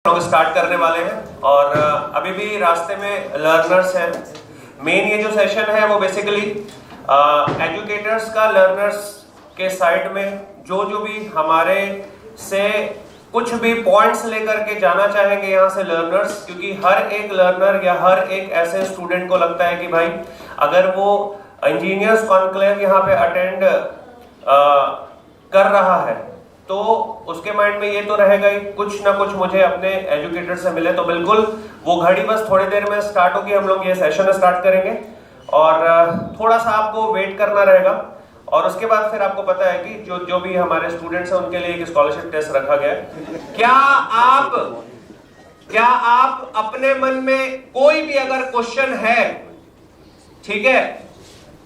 लोग स्टार्ट करने वाले हैं और अभी भी रास्ते में लर्नर्स हैं। मेन ये जो सेशन है वो बेसिकली एजुकेटर्स का लर्नर्स के साइड में जो भी हमारे से कुछ भी पॉइंट्स लेकर के जाना चाहेंगे यहाँ से लर्नर्स, क्योंकि हर एक लर्नर या हर एक ऐसे स्टूडेंट को लगता है कि भाई अगर वो इंजीनियर्स कॉन्क्लेव यहाँ पे अटेंड कर रहा है तो उसके माइंड में ये तो रहेगा ही कुछ ना कुछ मुझे अपने एजुकेटर से मिले। तो बिल्कुल वो घड़ी बस थोड़ी देर में स्टार्ट होगी, हम लोग ये सेशन स्टार्ट करेंगे और थोड़ा सा आपको वेट करना रहेगा और उसके बाद फिर आपको पता है कि जो भी हमारे स्टूडेंट्स हैं उनके लिए एक स्कॉलरशिप टेस्ट रखा गया है। क्या आप अपने मन में कोई भी अगर क्वेश्चन है, ठीक है,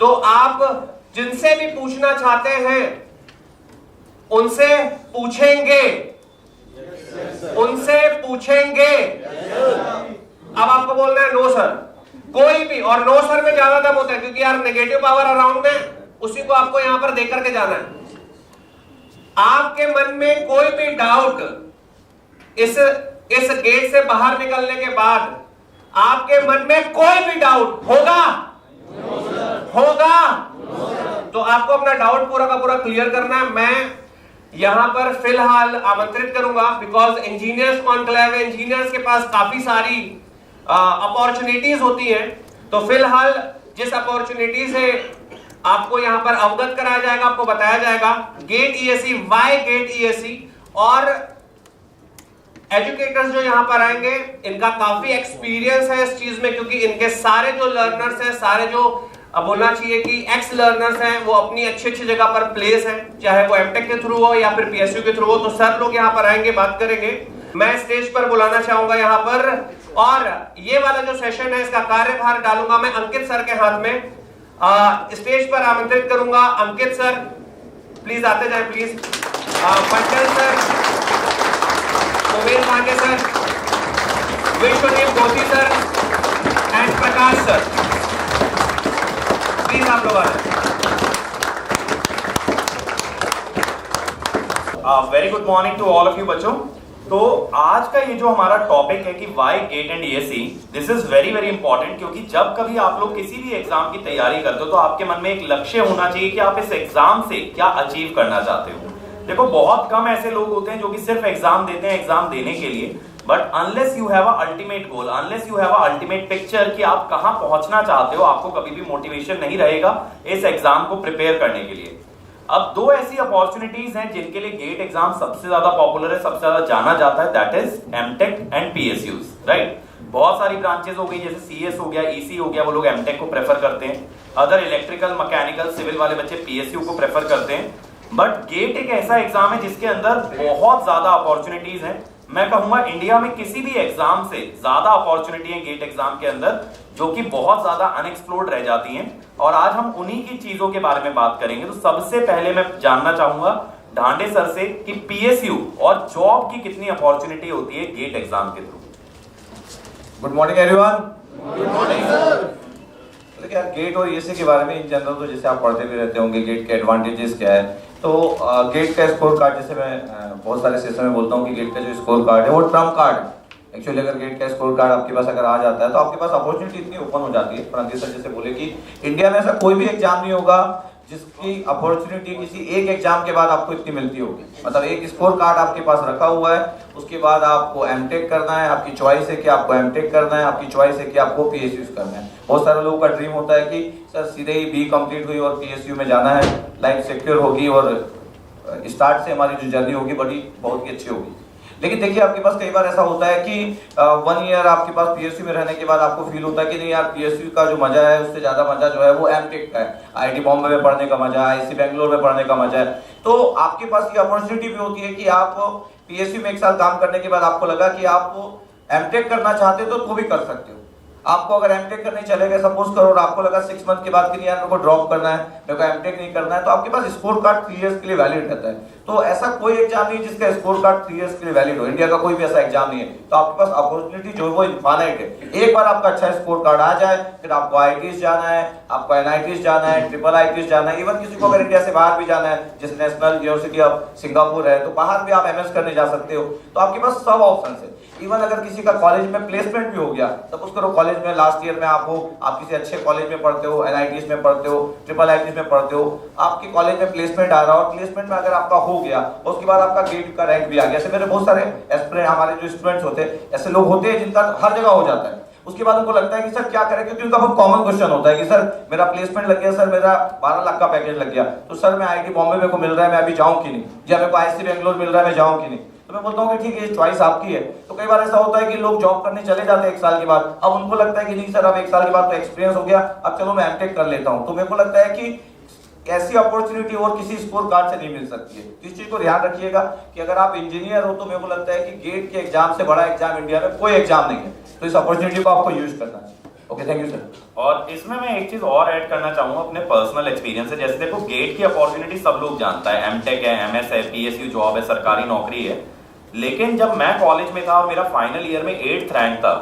तो आप जिनसे भी पूछना चाहते हैं उनसे पूछेंगे, अब आपको बोलना है नो सर, कोई भी, और नो सर में ज्यादा दम होता है क्योंकि यार नेगेटिव पावर अराउंड में उसी को आपको यहां पर देकर के जाना है। आपके मन में कोई भी डाउट इस गेट से बाहर निकलने के बाद आपके मन में कोई भी डाउट होगा तो आपको अपना डाउट पूरा का पूरा क्लियर करना है। मैं यहां पर फिलहाल आमंत्रित करूंगा बिकॉज इंजीनियर्स कॉन्क्लेव, इंजीनियर्स के पास काफी सारी अपॉर्चुनिटीज होती हैं, तो फिलहाल जिस अपॉर्चुनिटी से आपको यहां पर अवगत कराया जाएगा, आपको बताया जाएगा GATE EAC, why GATE EAC, और एजुकेटर्स जो यहां पर आएंगे इनका काफी एक्सपीरियंस है इस चीज में, क्योंकि इनके सारे जो लर्नर्स हैं, सारे जो अब बोलना चाहिए कि एक्स लर्नर्स हैं, वो अपनी अच्छी जगह पर प्लेस हैं, चाहे वो एमटेक के थ्रू हो या फिर पीएसयू के थ्रू हो। तो सर लोग यहाँ पर आएंगे, बात करेंगे। मैं स्टेज पर बुलाना चाहूंगा यहाँ पर, और ये वाला जो सेशन है इसका कार्यभार डालूंगा मैं अंकित सर के हाथ में। स्टेज पर आमंत्रित करूंगा अंकित सर, प्लीज आते जाए please. Panchal sir, Umesh Bhange sir, Vishwadeep Goti sir and Prakash sir, please आप लोग very good morning to all of you बच्चों। तो आज का ये जो हमारा टॉपिक है कि why GATE and ESC, this is very very important, क्योंकि जब कभी आप लोग किसी भी एग्जाम की तैयारी करते हो तो आपके मन में एक लक्ष्य होना चाहिए कि आप इस एग्जाम से क्या अचीव करना चाहते हो। देखो बहुत कम ऐसे लोग होते हैं जो कि सिर्फ एग्जाम देते हैं एग्जाम देने के लिए, but unless you have a ultimate goal, unless you have a ultimate picture कि आप कहां पहुंचना चाहते हो, आपको कभी भी मोटिवेशन नहीं रहेगा इस एग्जाम को प्रिपेयर करने के लिए। अब दो ऐसी अपॉर्चुनिटीज हैं जिनके लिए गेट एग्जाम सबसे ज्यादा पॉपुलर है, सबसे ज्यादा जाना जाता है, that is MTech and PSUs, right. बहुत सारी ब्रांचेस हो गई, जैसे सीएस हो गया, ईसी हो गया, वो लोग एमटेक को प्रेफर करते हैं। अदर इलेक्ट्रिकल, मैकेनिकल, सिविल वाले बच्चे पीएसयू को प्रेफर करते हैं। बट गेट एक ऐसा एग्जाम है जिसके अंदर बहुत ज्यादा अपॉर्चुनिटीज हैं। मैं कहूंगा इंडिया में किसी भी एग्जाम से ज्यादा अपॉर्चुनिटी है गेट एग्जाम के अंदर, जो कि बहुत ज्यादा अनएक्सप्लोर्ड रह जाती हैं, और आज हम उन्हीं की चीजों के बारे में बात करेंगे। तो सबसे पहले मैं जानना चाहूंगा ढांडे सर से कि पीएसयू और जॉब की कितनी अपॉर्चुनिटी होती है गेट एग्जाम के through. Good morning everyone. Good morning sir. देखिए गेट और ईएससी के बारे में इन जनरल तो जैसे आप पढ़ते भी रहते होंगे, गेट के एडवांटेजेस क्या है। तो गेट का स्कोर कार्ड, जैसे मैं बहुत सारे सेशन में बोलता हूँ कि गेट का जो स्कोर कार्ड है वो ट्रम्प कार्ड है। एक्चुअली अगर गेट का स्कोर कार्ड आपके पास अगर आ जाता है तो आपके पास अपॉर्चुनिटी इतनी ओपन हो जाती है। परंतु सर जैसे बोले कि इंडिया में ऐसा कोई भी एग्जाम नहीं होगा जिसकी अपॉर्चुनिटी किसी एक एग्जाम के बाद आपको इतनी मिलती होगी। मतलब एक स्कोर कार्ड आपके पास रखा हुआ है, उसके बाद आपको एमटेक करना है, आपकी चॉइस है कि आपको एमटेक करना है, आपकी चॉइस है कि आपको पीएसयू करना है। बहुत सारे लोगों का ड्रीम होता है कि सर सीधे ही बी कंप्लीट हुई और पीएसयू में जाना है, लाइफ सिक्योर होगी और स्टार्ट से हमारी जो जर्नी होगी बड़ी बहुत ही अच्छी होगी। लेकिन देखिए आपके पास कई बार ऐसा होता है कि 1 ईयर आपके पास पीएसयू में रहने के बाद आपको फील होता है कि नहीं यार, पीएसयू का जो मजा है उससे ज्यादा मजा जो है वो एमटेक का है। आईआईटी बॉम्बे में पढ़ने का मजा, आईआईसी बेंगलोर में पढ़ने का मजा है। तो आपके पास ये अपॉर्चुनिटी भी होती है कि आप पीएसयू में 1 साल काम करने के बाद आपको लगा कि आप एमटेक करना चाहते हो तो भी कर सकते हो। आपको अगर एमटेक करने चले गए सपोज करो और आपको लगा 6 मंथ के बाद कि नहीं यार मेरे को ड्रॉप करना है, मेरे को एमटेक नहीं करना है, तो आपके पास स्कोर कार्ड 3 इयर्स के लिए वैलिड रहता है। तो ऐसा कोई एग्जाम नहीं जिसका स्कोर कार्ड 3 इयर्स के लिए वैलिड हो। इंडिया का कोई भी ऐसा एग्जाम नहीं है। तो आपके पास अपॉर्चुनिटी जो है वो इनफाइनाइट है। एक बार आपका अच्छा स्कोर कार्ड आ जाए, फिर आपको आईआईटीज जाना है, आपको एनआईटीज जाना है, ट्रिपल आईटीज जाना है, इवन किसी को अगर इंडिया से बाहर भी जाना है, जैसे नेशनल यूनिवर्सिटी ऑफ सिंगापुर है, तो बाहर भी आप एमएस करने जा सकते हो। तो आपके पास सब ऑप्शन है। इवन अगर किसी का कॉलेज में प्लेसमेंट भी हो गया, सपोज करो कॉलेज में लास्ट ईयर में आप हो, आप किसी अच्छे कॉलेज में पढ़ते हो, NITs में पढ़ते हो, IIITs में पढ़ते हो, आपके कॉलेज में प्लेसमेंट आ रहा हो, और प्लेसमेंट में अगर आपका हो गया, उसके बाद आपका गेट का रैंक भी आ गया। ऐसे मेरे बहुत सारे एस्पिरेंट, हमारे जो स्टूडेंट्स होते हैं, ऐसे लोग होते हैं जिनका हर जगह हो जाता है। उसके बाद उनको लगता है कि सर क्या करें, क्योंकि उनका बहुत कॉमन क्वेश्चन होता है कि सर मेरा प्लेसमेंट लग गया, सर मेरा 12 लाख का पैकेज लग गया, तो सर मैं IIT बॉम्बे मेरे को मिल रहा है, मैं अभी जाऊं कि नहीं, या मेरे को IISc बेंगलोर मिल रहा है, मैं जाऊं कि नहीं। तो मैं बोलता हूँ कि ठीक है, चॉइस आपकी है। तो कई बार ऐसा होता है कि लोग जॉब करने चले जाते हैं 1 साल के बाद, अब उनको लगता है कि नहीं सर अब 1 साल के बाद तो एक्सपीरियंस हो गया, अब चलो मैं एमटेक कर लेता हूँ। तो मेरे को लगता है कि ऐसी अपॉर्चुनिटी और किसी स्कोर कार्ड से नहीं मिल सकती है। इस चीज को ध्यान रखिएगा कि अगर आप इंजीनियर हो तो मेरे को लगता है कि गेट के एग्जाम से बड़ा एग्जाम इंडिया में कोई एग्जाम नहीं है, तो इस अपॉर्चुनिटी को आपको यूज करना है। Okay, thank you sir. और इसमें मैं एक चीज और ऐड करना चाहूंगा अपने पर्सनल एक्सपीरियंस से। जैसे देखो, गेट की अपॉर्चुनिटी सब लोग जानता है, एमटेक है, MS है, PSU जॉब है, सरकारी नौकरी है। लेकिन जब मैं कॉलेज में था और मेरा फाइनल ईयर में 8th रैंक था,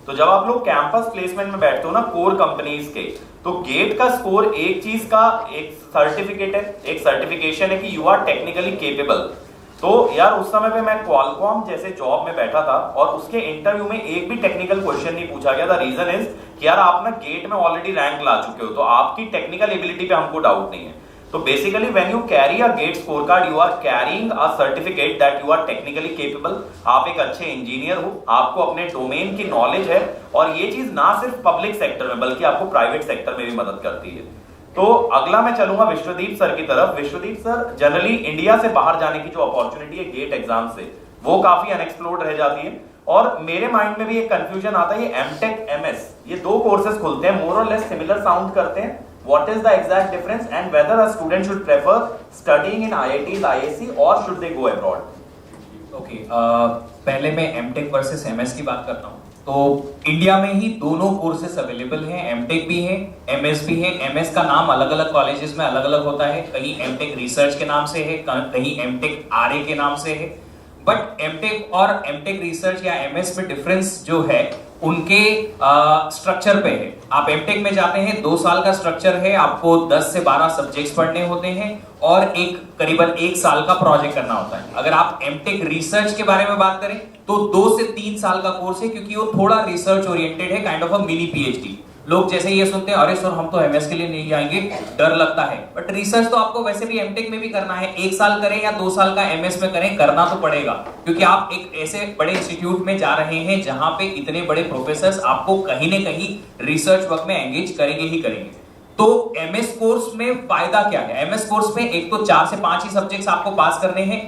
तो जब आप लोग कैंपस प्लेसमेंट में बैठते हो ना कोर कंपनीज के, तो गेट का स्कोर एक चीज का एक सर्टिफिकेट है, एक सर्टिफिकेशन है कि यू आर टेक्निकली केपेबल। तो यार उस समय पे मैं क्वालकॉम जैसे जॉब में बैठा था और उसके इंटरव्यू में एक भी टेक्निकल क्वेश्चन नहीं पूछा गया था। रीजन इज कि यार आप ना गेट में ऑलरेडी रैंक ला चुके हो, तो आपकी टेक्निकल एबिलिटी पे हमको डाउट नहीं है। तो basically when you carry a GATE scorecard, you are carrying a certificate that you are technically capable. आप एक अच्छे इंजीनियर हो, आपको अपने डोमेन की नॉलेज है, और ये चीज ना सिर्फ पब्लिक सेक्टर में बल्कि आपको प्राइवेट सेक्टर में भी मदद करती है। तो अगला मैं चलूंगा विश्वदीप सर की तरफ। विश्वदीप सर, जनरली इंडिया से बाहर जाने की जो अपॉर्चुनिटी है गेट एग्जाम से, वो काफी अनएक्सप्लोर्ड रह जाती है। और मेरे माइंड में भी एक कंफ्यूजन आता है, ये एमटेक MS ये 2 कोर्सेज खुलते हैं, मोर और लेस सिमिलर साउंड करते हैं। What is the exact difference and whether a student should prefer studying in IITs, IISc or should they go abroad? Okay, पहले मैं एमटेक वर्सेस MS की बात करता हूँ। तो इंडिया में ही दोनों कोर्सेस अवेलेबल हैं, एमटेक भी है, MS भी है। MS का नाम अलग अलग कॉलेजेस में अलग अलग होता है, कहीं एमटेक रिसर्च के नाम से है, कहीं एमटेक RA के नाम से है। बट एमटेक और एमटेक रिसर्च या MS में डिफरेंस जो है उनके स्ट्रक्चर पे है। आप एमटेक में जाते हैं, 2 साल का स्ट्रक्चर है, आपको 10 से 12 सब्जेक्ट्स पढ़ने होते हैं और करीबन 1 साल का प्रोजेक्ट करना होता है। अगर आप एमटेक रिसर्च के बारे में बात करें तो 2 से 3 साल का कोर्स है, क्योंकि वो थोड़ा रिसर्च ओरिएंटेड है, kind of a mini PhD। लोग जैसे ये सुनते हैं, अरे सर हम तो MS के लिए नहीं जाएंगे, डर लगता है। बट रिसर्च तो आपको वैसे भी एमटेक में भी करना है, 1 साल करें या 2 साल का MS में करें, करना तो पड़ेगा, क्योंकि आप एक ऐसे बड़े इंस्टीट्यूट में जा रहे हैं जहां पे इतने बड़े प्रोफेसर्स आपको कहीं ना कहीं रिसर्च वर्क में एंगेज करेंगे ही करेंगे। तो MS कोर्स में फायदा क्या है? MS कोर्स में एक तो 4 से 5 ही सब्जेक्ट्स आपको पास करने हैं,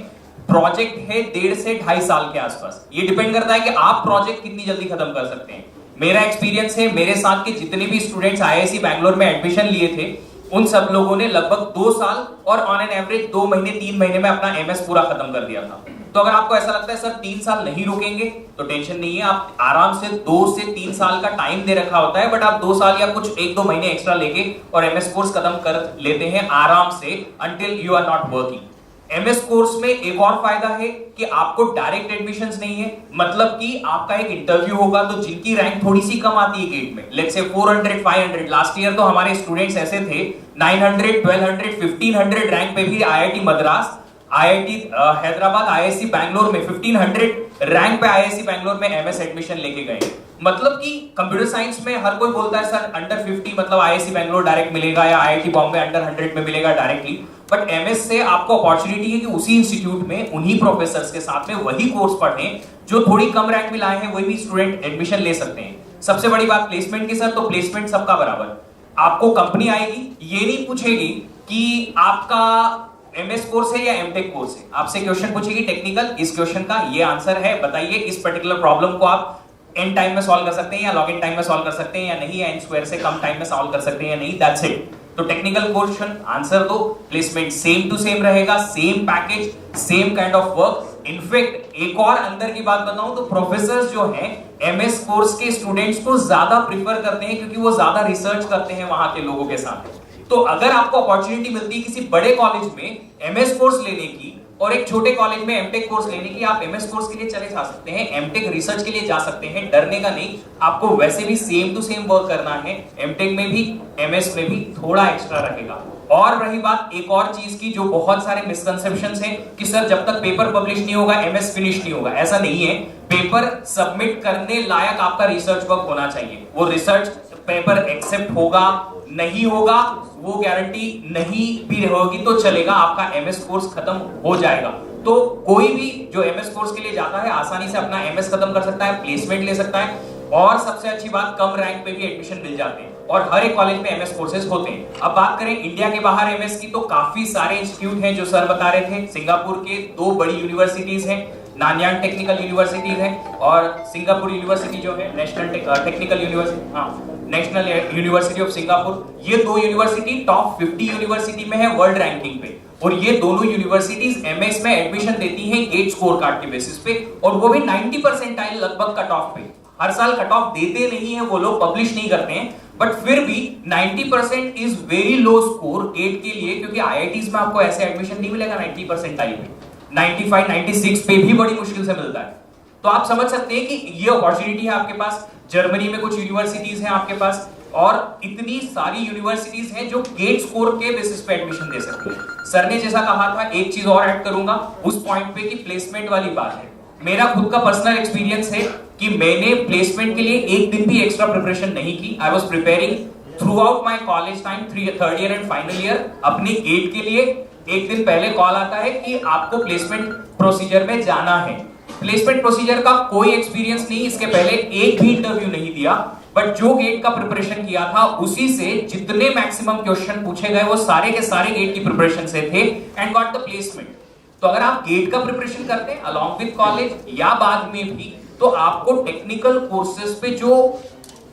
प्रोजेक्ट है 1.5 से 2.5 साल के आसपास। ये डिपेंड करता है कि आप प्रोजेक्ट कितनी जल्दी खत्म कर सकते हैं। मेरा एक्सपीरियंस है, मेरे साथ के जितने भी स्टूडेंट्स IISc बैंगलोर में एडमिशन लिए थे, उन सब लोगों ने लगभग 2 साल और ऑन एन एवरेज 2 महीने 3 महीने में अपना MS पूरा खत्म कर दिया था। तो अगर आपको ऐसा लगता है सर 3 साल नहीं रुकेंगे, तो टेंशन नहीं है, आप आराम से 2 से 3 साल का टाइम दे रखा होता है, बट आप 2 साल या कुछ 1-2 महीने एक्स्ट्रा लेके और MS कोर्स खत्म कर लेते हैं आराम से, until you are not working. MS course में एक और फायदा है कि आपको डायरेक्ट एडमिशंस नहीं है, मतलब कि आपका एक इंटरव्यू होगा, तो जिनकी रैंक थोड़ी सी कम आती है गेट में, लेट्स से 400 500, लास्ट ईयर तो हमारे स्टूडेंट्स ऐसे थे 900 1200 1500 रैंक पे भी IIT Madras, IIT Hyderabad, IISc Bangalore में 1500 रैंक पे IISc बैंगलोर में MS एडमिशन लेके गए। मतलब कि कंप्यूटर साइंस में हर कोई बोलता है सर अंडर 50 मतलब IISc बैंगलोर डायरेक्ट मिलेगा, या IIT बॉम्बे अंडर 100 में मिलेगा डायरेक्टली। बट MS से आपको अपॉर्चुनिटी है कि उसी इंस्टीट्यूट में उन्हीं प्रोफेसर्स के साथ में वही कोर्स पढ़ें जो थोड़ी कम रैंक में लाए हैं, वही भी स्टूडेंट एडमिशन ले सकते हैं। सबसे बड़ी बात प्लेसमेंट की सर, तो प्लेसमेंट सबका बराबर, आपको कंपनी आएगी, ये नहीं पूछेगी कि आपका MS कोर्स है या एमटेक कोर्स है, आपसे क्वेश्चन पूछेगी टेक्निकल, इस क्वेश्चन का ये आंसर है, बताइए इस पर्टिकुलर प्रॉब्लम को आप n टाइम में सॉल्व कर सकते हैं या log n टाइम में सॉल्व कर सकते हैं या नहीं, या n स्क्वायर से कम टाइम में सॉल्व कर सकते हैं या नहीं, दैट्स इट। तो टेक्निकल क्वेश्चन आंसर दो, प्लेसमेंट सेम टू सेम रहेगा, same package, same kind of work. In fact एक और अंदर की बात बताऊं तो प्रोफेसर्स जो हैं MS कोर्स के स्टूडेंट्स को ज्यादा प्रीफर करते हैं, क्योंकि वो ज्यादा रिसर्च करते हैं वहां के लोगों के साथ। तो अगर आपको अपॉर्चुनिटी मिलती है किसी बड़े कॉलेज में MS कोर्स लेने की और एक छोटे कॉलेज में एमटेक कोर्स लेने की, आप MS कोर्स के लिए चले जा सकते हैं, एमटेक रिसर्च के लिए जा सकते हैं, डरने का नहीं। आपको वैसे भी सेम टू सेम वर्क करना है, एमटेक में भी MS में भी थोड़ा एक्स्ट्रा रहेगा। और रही बात एक और चीज की, जो बहुत सारे मिसकंसेप्शंस हैं कि सर जब तक पेपर पब्लिश नहीं होगा MS फिनिश नहीं होगा, ऐसा नहीं है। पेपर सबमिट करने लायक आपका रिसर्च वर्क होना चाहिए। वो रिसर्च पेपर एक्सेप्ट होगा नहीं होगा वो गारंटी नहीं भी होगी तो चलेगा, आपका एमएस कोर्स खत्म हो जाएगा। तो कोई भी जो एमएस कोर्स के लिए जाता है आसानी से अपना एमएस खत्म कर सकता है, प्लेसमेंट ले सकता है, और सबसे अच्छी बात कम रैंक पे भी एडमिशन मिल जाते हैं, और हर एक कॉलेज में एमएस कोर्सेज होते हैं। अब बात करें इंडिया के बाहर एमएस की, तो काफी सारे इंस्टीट्यूट हैं जो सर बता रहे थे। सिंगापुर के 2 बड़ी यूनिवर्सिटीज हैं, नानयांग टेक्निकल यूनिवर्सिटीज है और सिंगापुर यूनिवर्सिटी जो है national technical university, national university of Singapore. ये 2 यूनिवर्सिटी टॉप 50 यूनिवर्सिटी में है वर्ल्ड रैंकिंग पे, और ये दोनों यूनिवर्सिटीज एमएस में एडमिशन देती हैं गेट स्कोर कार्ड के बेसिस पे, और वो भी 90 परसेंटाइल लगभग कट ऑफ पे। हर साल कट ऑफ देते नहीं है वो लोग, पब्लिश नहीं करते हैं, बट फिर भी 90% is very low score GATE के लिए, क्योंकि आईआईटीज में आपको ऐसे एडमिशन नहीं मिलेगा 90 परसेंटाइल में, 95 96 पे भी बड़ी मुश्किल से मिलता है। तो आप समझ सकते हैं कि ये अपॉर्चुनिटी है आपके पास। जर्मनी में कुछ यूनिवर्सिटीज हैं आपके पास, और इतनी सारी यूनिवर्सिटीज हैं जो गेट स्कोर के बेसिस पे एडमिशन दे सकती हैं। सर ने जैसा कहा था, एक चीज और ऐड करूंगा उस पॉइंट पे कि प्लेसमेंट वाली बात है। मेरा खुद का पर्सनल एक्सपीरियंस है कि मैंने प्लेसमेंट के लिए एक दिन भी एक्स्ट्रा प्रिपरेशन नहीं की। I was preparing through out my college time, 3rd year and final year. अपने गेट के लिए एक दिन पहले कॉल आता है कि आपको प्लेसमेंट प्रोसीजर में जाना है। प्लेसमेंट प्रोसीजर का कोई एक्सपीरियंस नहीं, इसके पहले एक भी इंटरव्यू नहीं दिया, बट जो गेट का प्रिपरेशन किया था उसी से जितने मैक्सिमम क्वेश्चन पूछे गए वो सारे के सारे गेट की प्रिपरेशन से थे, एंड गॉट द प्लेसमेंट। तो अगर आप गेट का प्रिपरेशन करते हैं अलॉन्ग विद कॉलेज या बाद में भी, तो आपको टेक्निकल कोर्सेज पे जो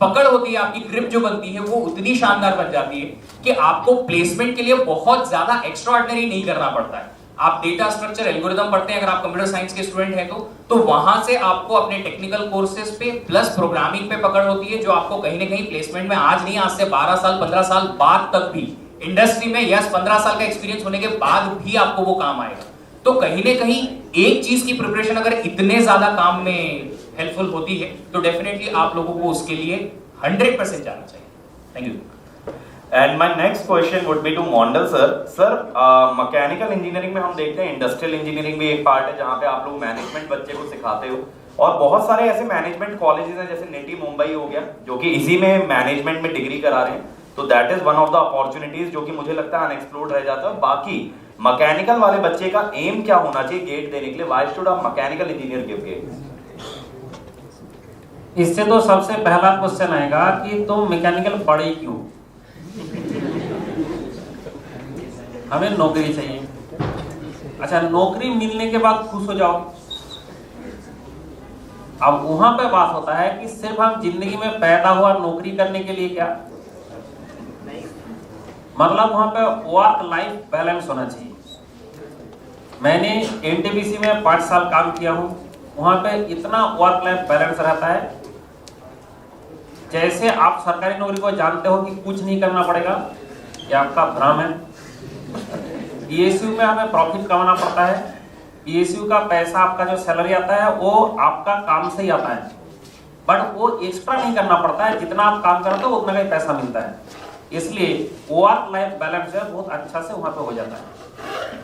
पकड़ होती है, आपकी ग्रिप जो बनती है, वो उतनी शानदार बन जाती है कि आपको प्लेसमेंट के लिए बहुत ज्यादा एक्स्ट्राऑर्डिनरी नहीं करना पड़ता है। आप डेटा स्ट्रक्चर एल्गोरिथम पढ़ते हैं अगर आप कंप्यूटर साइंस के स्टूडेंट हैं तो वहां से आपको अपने टेक्निकल कोर्सेज पे प्लस प्रोग्रामिंग पे पकड़ होती है, जो आपको कहीं ना कहीं प्लेसमेंट में आज नहीं, आज से 12 साल 15 साल बाद तक भी इंडस्ट्री में, यस 15 साल का एक्सपीरियंस होने के बाद भी आपको वो काम आएगा। तो कहीं ना कहीं एक चीज की प्रिपरेशन अगर इतने ज्यादा काम में हेल्पफुल होती है तो डेफिनेटली आप लोगों को उसके लिए 100% जाना चाहिए। Thank you. And my next question would be to Mondal sir. Sir, mechanical engineering में हम देखते हैं इंडस्ट्रियल इंजीनियरिंग भी एक पार्ट है जहां पे आप लोग मैनेजमेंट बच्चे को सिखाते हो, और बहुत सारे ऐसे मैनेजमेंट कॉलेजेस हैं जैसे निटी मुंबई हो गया जो कि इसी में मैनेजमेंट में डिग्री करा रहे हैं। तो that is one of the opportunities जो कि मुझे लगता है अनएक्सप्लोर्ड रह जाता है। बाकी मैकेनिकल वाले बच्चे का एम क्या होना चाहिए गेट देने के लिए? Why should a mechanical engineer give GATE? इससे तो सबसे पहला क्वेश्चन आएगा कि तुम मैकेनिकल पढ़े क्यों? हमें नौकरी चाहिए। अच्छा, नौकरी मिलने के बाद खुश हो जाओ। अब वहां पे बात होता है कि सिर्फ हम जिंदगी में पैदा हुआ नौकरी करने के लिए, क्या मतलब वहां पे वर्क लाइफ बैलेंस होना चाहिए। मैंने एनटीपीसी में 5 साल काम किया हूं, वहां पे इतना वर्क लाइफ बैलेंस रहता है जैसे आप सरकारी नौकरी को जानते हो कि कुछ नहीं करना पड़ेगा, ये आपका भ्रम है। पीएसयू में हमें प्रॉफिट कमाना पड़ता है। पीएसयू का पैसा, आपका जो सैलरी आता है वो आपका काम से ही आता है, बट वो एक्स्ट्रा नहीं करना पड़ता है। जितना आप काम करते हो उतना ही पैसा मिलता है, इसलिए वर्क लाइफ बैलेंस जो है बहुत अच्छा से वहां पे हो जाता है।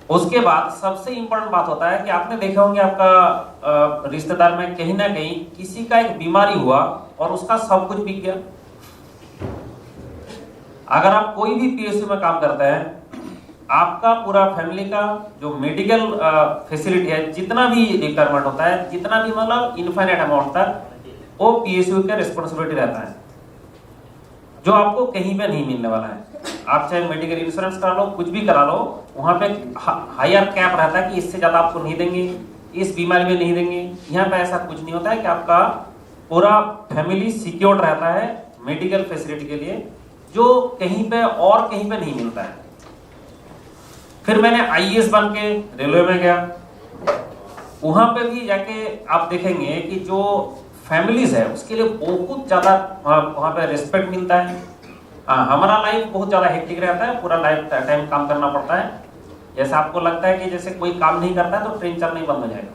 उसके बाद सबसे इंपॉर्टेंट बात होता है कि आपने देखे होंगे आपका रिश्तेदार में कहीं ना कहीं किसी का एक बीमारी हुआ और उसका सब कुछ बिक गया। अगर आप कोई भी पीएसयू में काम करते हैं, आपका पूरा फैमिली का जो मेडिकल फैसिलिटी है, जितना भी रिक्वायरमेंट होता है, जितना भी मतलब इनफाइनाइट अमाउंट तक, वो पीएसयू का रिस्पॉन्सिबिलिटी रहता है, जो आपको कहीं पे नहीं मिलने वाला है। आप चाहे मेडिकल इंश्योरेंस करा लो, कुछ भी करा लो, वहां पे हायर कैप रहता है कि इससे ज्यादा आपको नहीं देंगे, इस बीमारी में नहीं देंगे। यहाँ पे ऐसा कुछ नहीं होता है कि आपका पूरा फैमिली सिक्योर्ड रहता है मेडिकल फैसिलिटी के लिए, जो कहीं पे और कहीं पे नहीं मिलता है। फिर मैंने आईएएस बन के रेलवे में गया, वहां पे भी जाके आप देखेंगे कि जो फैमिलीज है उसके लिए बहुत ज्यादा वहां पे रिस्पेक्ट मिलता है। हमारा लाइफ बहुत ज्यादा हेक्टिक रहता है, पूरा लाइफ टाइम काम करना पड़ता है। जैसे आपको लगता है कि जैसे कोई काम नहीं करता है तो ट्रेन चलना ही बंद हो जाएगा।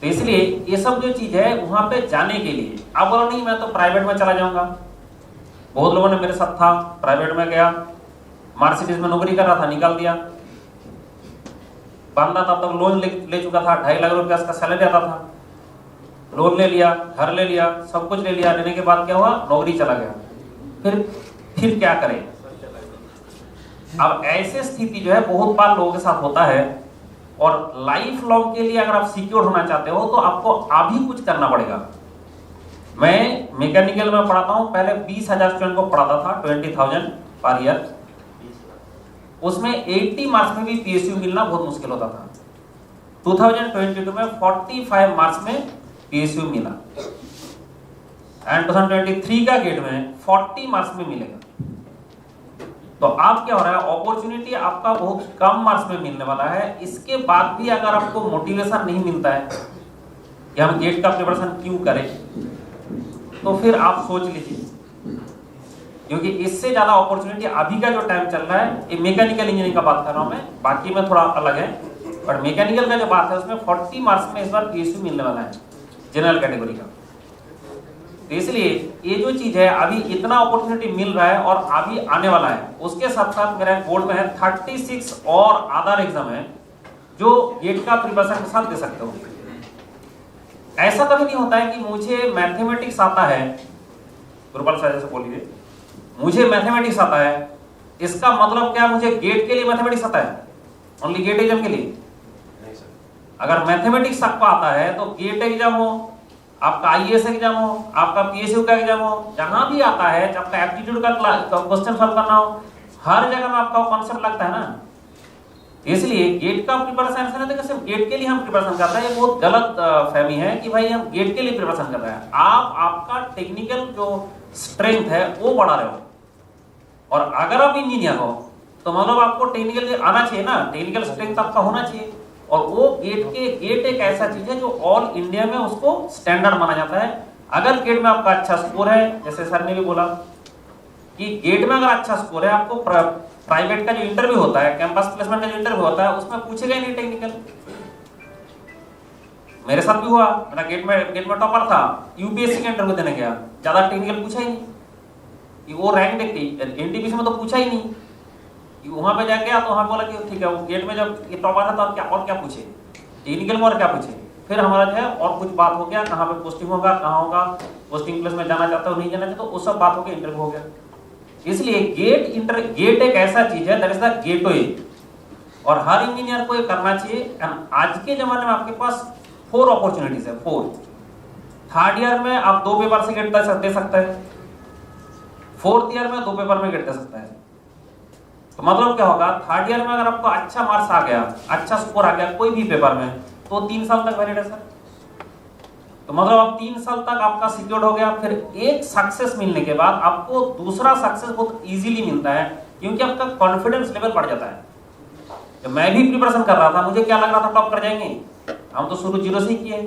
तो इसलिए ये सब जो चीज है वहां पे जाने के लिए, आप बोलो नहीं मैं तो प्राइवेट में चला जाऊंगा। बहुत लोगों ने मेरे साथ था, प्राइवेट में गया, मर्सिडीज में नौकरी कर रहा था, निकाल दिया। बंदा तब तक लोन ले चुका था, 2.5 लाख रुपया उसका सैलरी आता था, लोन ले लिया, घर ले लिया, सब कुछ ले लिया। लेने के बाद क्या हुआ, नौकरी चला गया। फिर क्या करें? अब ऐसे स्थिति जो है बहुत बार लोगों के साथ होता है, और लाइफ लॉन्ग के लिए अगर आप सिक्योर होना चाहते हो तो आपको अभी कुछ करना पड़ेगा। मैं मैकेनिकल में पढ़ाता हूं, पहले 20,000 स्टूडेंट को पढ़ाता था, 20,000 पर ईयर। उसमें 80 मार्क्स में भी पीएसयू मिलना बहुत मुश्किल होता था। 2022 में 45 मार्क्स में पीएसयू मिला, एंड 2023 का गेट में 40 मार्क्स में मिलेगा। तो आप क्या हो रहा है, अपॉर्चुनिटी आपका बहुत कम मार्क्स में मिलने वाला है। इसके बाद भी अगर आपको मोटिवेशन नहीं मिलता है कि हम गेट का प्रिपरेशन क्यों करें, तो फिर आप सोच लीजिए, क्योंकि इससे ज्यादा अपॉर्चुनिटी अभी का जो टाइम चल रहा है, ये मैकेनिकल इंजीनियरिंग का बात कर रहा हूं मैं, बाकी में थोड़ा अलग है, पर मैकेनिकल का जो बात है उसमें 40 मार्क्स में इस बार पीएसयू मिलने वाला है जनरल कैटेगरी का। तो इसलिए ये जो चीज है, अभी इतना अपॉर्चुनिटी मिल रहा है और अभी आने वाला है। उसके साथ साथ मेरा बोर्ड में है 36 और अदर एग्जाम है जो गेट का प्रिपरेशन के साथ दे सकते हो। ऐसा कभी नहीं होता है कि मुझे मैथमेटिक्स आता है, गुरुपाल सर जैसे बोलिए, मुझे मैथमेटिक्स आता है, इसका मतलब क्या मुझे गेट के लिए मैथमेटिक्स आता है, ओनली गेट एग्जाम के लिए? अगर मैथमेटिक्स आपको आता है तो गेट एग्जाम हो, आपका आईएएस एग्जाम हो, आपका पीएसयू का एग्जाम हो, जहां भी आता है, जब आपका एप्टीट्यूड का क्वेश्चन सॉल्व करना हो, हर जगह में आपका कॉन्सेप्ट लगता है ना। इसलिए गेट का प्रिपरेशन ऐसा नहीं है कि सिर्फ गेट के लिए हम प्रिपरेशन कर रहे हैं, ये बहुत गलत फहमी है कि भाई हम गेट के लिए प्रिपरेशन कर रहे हैं। आप आपका टेक्निकल जो स्ट्रेंथ है वो बढ़ा रहे हो, और अगर आप इंजीनियर हो तो मतलब आपको टेक्निकल आना चाहिए ना, टेक्निकल स्ट्रेंथ आपका होना चाहिए। और वो गेट एक ऐसा चीज है जो ऑल इंडिया में उसको स्टैंडर्ड माना जाता है। अगर गेट में आपका अच्छा स्कोर है, जैसे सर ने भी बोला कि गेट में अगर अच्छा स्कोर है, आपको प्राइवेट का जो इंटरव्यू होता है, कैंपस प्लेसमेंट का जो इंटरव्यू होता है, उसमें पूछेगा नहीं टेक्निकल। मेरे साथ भी हुआ, मेरा गेट में टॉपर था, यूपीएससी का इंटरव्यू देने गया, ज्यादा टेक्निकल पूछा ही नहीं कि वो रैंक देखती, एनटीपीसी में तो पूछा ही नहीं। वहां पे जाके तो वहां बोला कि ठीक है, वो गेट में जब ये टॉपर था तो क्या पूछे टेक्निकल में, और क्या पूछे। फिर हमारा जो है और कुछ बात हो गया, कहाँ पे पोस्टिंग होगा, कहाँ होगा, पोस्टिंग प्लेस में जाना चाहता हो, नहीं जाना चाहता, तो वो सब बात हो गया, इंटरव्यू हो गया। इसलिए गेट एक ऐसा चीज है, दैट इज द गेटवे, और हर इंजीनियर को ये करना चाहिए। आज के जमाने में आपके पास 4 अपॉर्चुनिटीज है, 4। थर्ड ईयर में आप 2 पेपर से गेट दे सकते हैं, 4th ईयर में 2 पेपर में गेट दे सकता है। तो मतलब क्या होगा, थर्ड ईयर में अगर आपको अच्छा मार्क्स आ गया, अच्छा स्कोर आ गया कोई भी पेपर में, तो 3 साल तक वैलिड है सर। तो मतलब अब 3 साल तक आपका सिक्योर्ड हो गया। फिर एक सक्सेस मिलने के बाद आपको दूसरा सक्सेस बहुत इजीली मिलता है, क्योंकि आपका कॉन्फिडेंस लेवल बढ़ जाता है। जब मैं भी प्रिपरेशन कर रहा था, मुझे क्या लग रहा था टॉप कर जाएंगे, हम तो शुरू 0 से ही किए।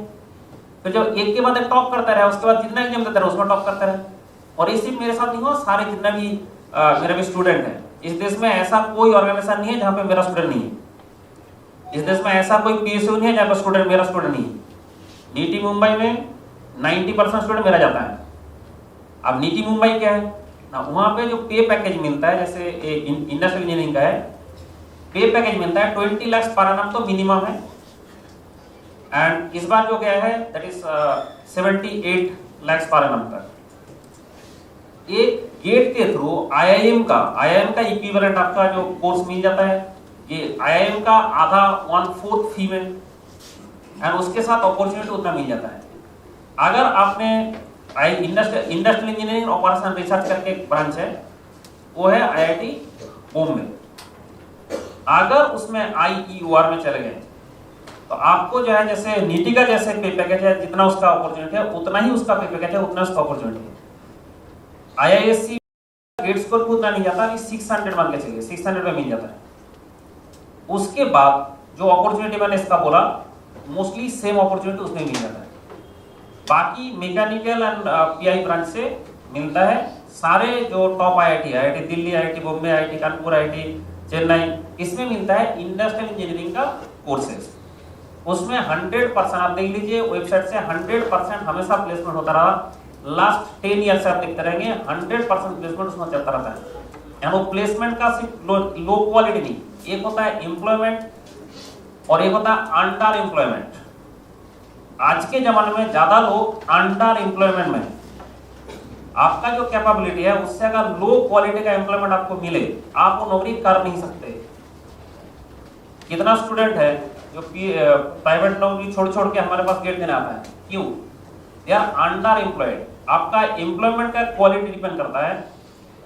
फिर जब एक के बाद एक टॉप करता रहा, उसके बाद जितना एग्जाम देता रहा उसमें टॉप करता रहा। और ये सिर्फ मेरे साथ नहीं हुआ, सारे जितना भी मेरे भी स्टूडेंट हैं। इस देश में ऐसा कोई ऑर्गेनाइजेशन नहीं है जहां पे मेरा स्टूडेंट नहीं है। इस देश में ऐसा कोई पीएसयू नहीं है जहां पे मेरा स्टूडेंट नहीं है। नीटी मुंबई में 90% स्टूडेंट मेरा जाता है। अब नीटी मुंबई क्या है ना, वहां पे जो पे पैकेज मिलता है, जैसे इंडस्ट्रियल इंजीनियरिंग का है, पे पैकेज मिलता है 20 लाख पर एनम तो मिनिमम है। एंड इस बार जो गया है that is 78 lakh per annum तक। एक गेट के थ्रू आईआईएम का इक्विवेलेंट आपका जो कोर्स मिल जाता है, ये आईआईएम का आधा 1/4 फी में, एंड उसके साथ अपॉर्चुनिटी उतना मिल जाता है। अगर आपने इंडस्ट्रियल इंजीनियरिंग ऑपरेशन रिसर्च करके एक ब्रांच है, वो है आईआईटी बॉम्बे, अगर उसमें IEOR में चले गए तो आपको जो है जैसे नीटी का जैसे पे पैकेज है, जितना उसका अपॉर्चुनिटी है उतना ही उसका पे पैकेज है, उतना उसका अपॉर्चुनिटी है। IISc गेट स्कोर को उतना नहीं जाता, 600 मान के चलिए 600 में मिल जाता है। उसके बाद जो अपॉर्चुनिटी मैंने इसका बोला, मोस्टली सेम अपॉर्चुनिटी उसमें मिल जाता है। बाकी मैकेनिकल एंड पीआई ब्रांच से मिलता है। सारे जो top IIT Delhi, IIT Bombay, IIT Kanpur, IIT Chennai, इसमें मिलता है इंडस्ट्रियल इंजीनियरिंग का कोर्सेज। उसमें 100% आप देख लीजिए वेबसाइट से 100% हमेशा प्लेसमेंट होता रहा। लास्ट 10 ईयर से आप देखते रहेंगे 100% प्लेसमेंट उसमें चलता रहता है। यानी वो प्लेसमेंट का सिर्फ लो क्वालिटी नहीं, एक होता है एम्प्लॉयमेंट और एक होता है अंडर एम्प्लॉयमेंट। आज के जमाने में ज्यादा लोग अंडर एम्प्लॉयमेंट में, आपका जो कैपेबिलिटी है उससे अगर लो क्वालिटी का एम्प्लॉयमेंट आपको मिले, आप वो नौकरी कर नहीं सकते। कितना स्टूडेंट है जो प्राइवेट नौकरी छोड़ छोड़ के हमारे पास गेट देने आता है, क्यों? They are underemployed. आपका एम्प्लॉयमेंट का क्वालिटी डिपेंड करता है।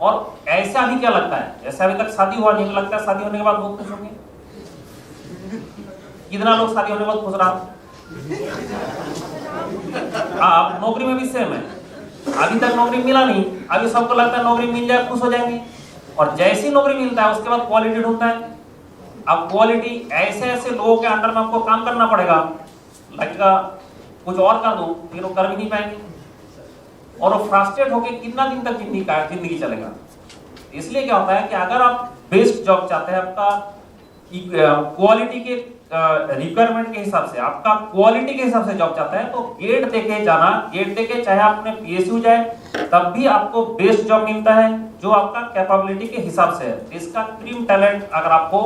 और ऐसा भी क्या लगता है, जैसे अभी तक शादी हुआ नहीं, लगता है शादी होने के बाद बहुत खुश होंगे। कितना लोग शादी होने के बाद खुश रहा? आप नौकरी में भी सेम है, अभी तक नौकरी मिला नहीं, अभी सबको लगता है नौकरी मिल जाए खुश हो जाएंगे, और जैसी नौकरी मिलता है उसके बाद क्वालिटी ढूंढता है। अब क्वालिटी ऐसे ऐसे लोगों के अंडर में आपको काम करना पड़ेगा, लगेगा कुछ और कर दूं, फिर वो कर भी नहीं पाएंगे, और वो फ्रस्ट्रेट होकर कितना दिन तक जिंदगी चलेगा। इसलिए क्या होता है कि अगर आप बेस्ट जॉब चाहते हैं, आपका क्वालिटी के रिक्वायरमेंट के हिसाब से, आपका क्वालिटी के हिसाब से जॉब चाहता है, तो गेट देके जाना, गेट देके चाहे आपने पीएसयू जाए तब भी आपको बेस्ट जॉब मिलता है जो आपका कैपेबिलिटी के हिसाब से है। इसका क्रीम टैलेंट अगर आपको,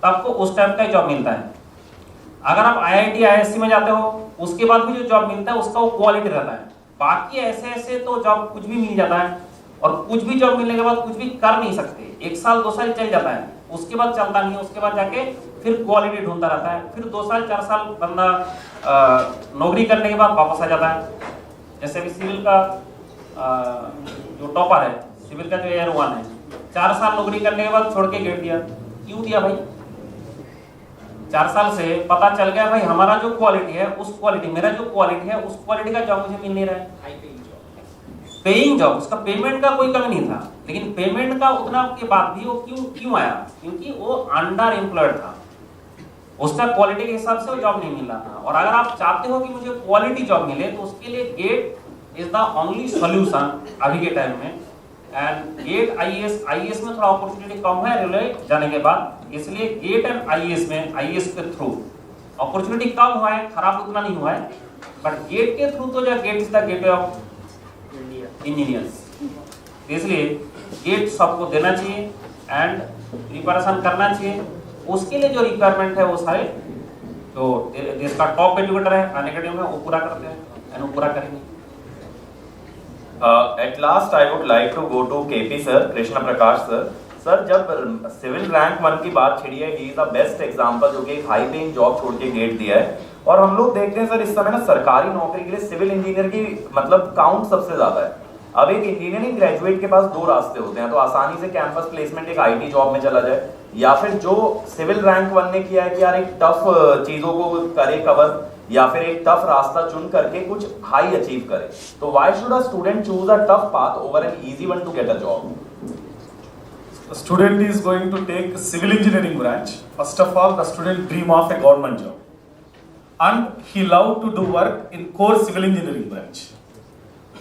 तो आपको उस टाइप का जॉब मिलता है। अगर आप आईआईटी आईएससी में जाते हो, उसके बाद भी जो जॉब मिलता है उसका वो क्वालिटी रहता है। बाकी ऐसे ऐसे तो जॉब कुछ भी मिल जाता है, और कुछ भी जॉब मिलने के बाद कुछ भी कर नहीं सकते, 1 साल 2 साल चल जाता है, उसके बाद चलता नहीं है, उसके बाद जाके फिर क्वालिटी ढूंढता रहता है, फिर 2 साल 4 साल बंदा नौकरी करने के बाद वापस आ जाता है। जैसे अभी सिविल का जो टॉपर है, सिविल का जो एयर 1 है, 4 साल नौकरी करने के बाद छोड़ के गेट दिया। क्यों दिया भाई? 4 साल से पता चल गया भाई हमारा जो क्वालिटी है, उस क्वालिटी, मेरा जो क्वालिटी है उस क्वालिटी का जॉब मुझे मिल नहीं रहा है। पेइंग जॉब, उसका पेमेंट का कोई कमी नहीं था, लेकिन पेमेंट का उतना के बाद भी वो क्यों आया? क्योंकि वो अंडर एम्प्लॉयड था, उसका क्वालिटी के हिसाब से वो जॉब नहीं मिल रहा था। और अगर आप चाहते हो कि मुझे क्वालिटी जॉब मिले, तो उसके लिए GATE is the only solution अभी के टाइम में। एंड गेट आईएएस में थोड़ा अपॉर्चुनिटी कम है रेलवे जाने के बाद, इसलिए गेट एंड आईएएस में, आईएएस के थ्रू अपॉर्चुनिटी कम हुआ है, खराब उतना नहीं हुआ है, बट गेट के थ्रू तो जो GATE is the gateway of engineers, इसलिए गेट सबको देना चाहिए एंड प्रिपरेशन करना चाहिए। उसके लिए जो रिक्वायरमेंट है वो सारे जो देश का टॉप एजुकेटर है, अनएकेडमी में, वो पूरा करते हैं एंड वो पूरा करेंगे। At last I would like to go to KP sir, Krishna Prakash sir. Sir, जब सिविल रैंक 1 की बात छिड़ी है, he is the best example, जो कि एक हाई पेइंग जॉब छोड़ के गेट दिया है। और हम लोग देखते हैं सर, इस समय ना सरकारी नौकरी के लिए सिविल इंजीनियर की मतलब काउंट सबसे ज्यादा है। अब एक इंजीनियरिंग ग्रेजुएट के पास 2 रास्ते होते हैं, तो आसानी से कैंपस प्लेसमेंट एक आईटी जॉब में चला जाए, या फिर जो सिविल रैंक 1 ने किया है कि यार एक टफ चीजों को करे कवर, या फिर एक टफ रास्ता चुन करके कुछ हाई अचीव करे। तो why should a student choose a tough path over an easy one to get a job? The student is going to take civil engineering branch. First of all, the student dream of a government job, and he love to do work in core civil engineering branch.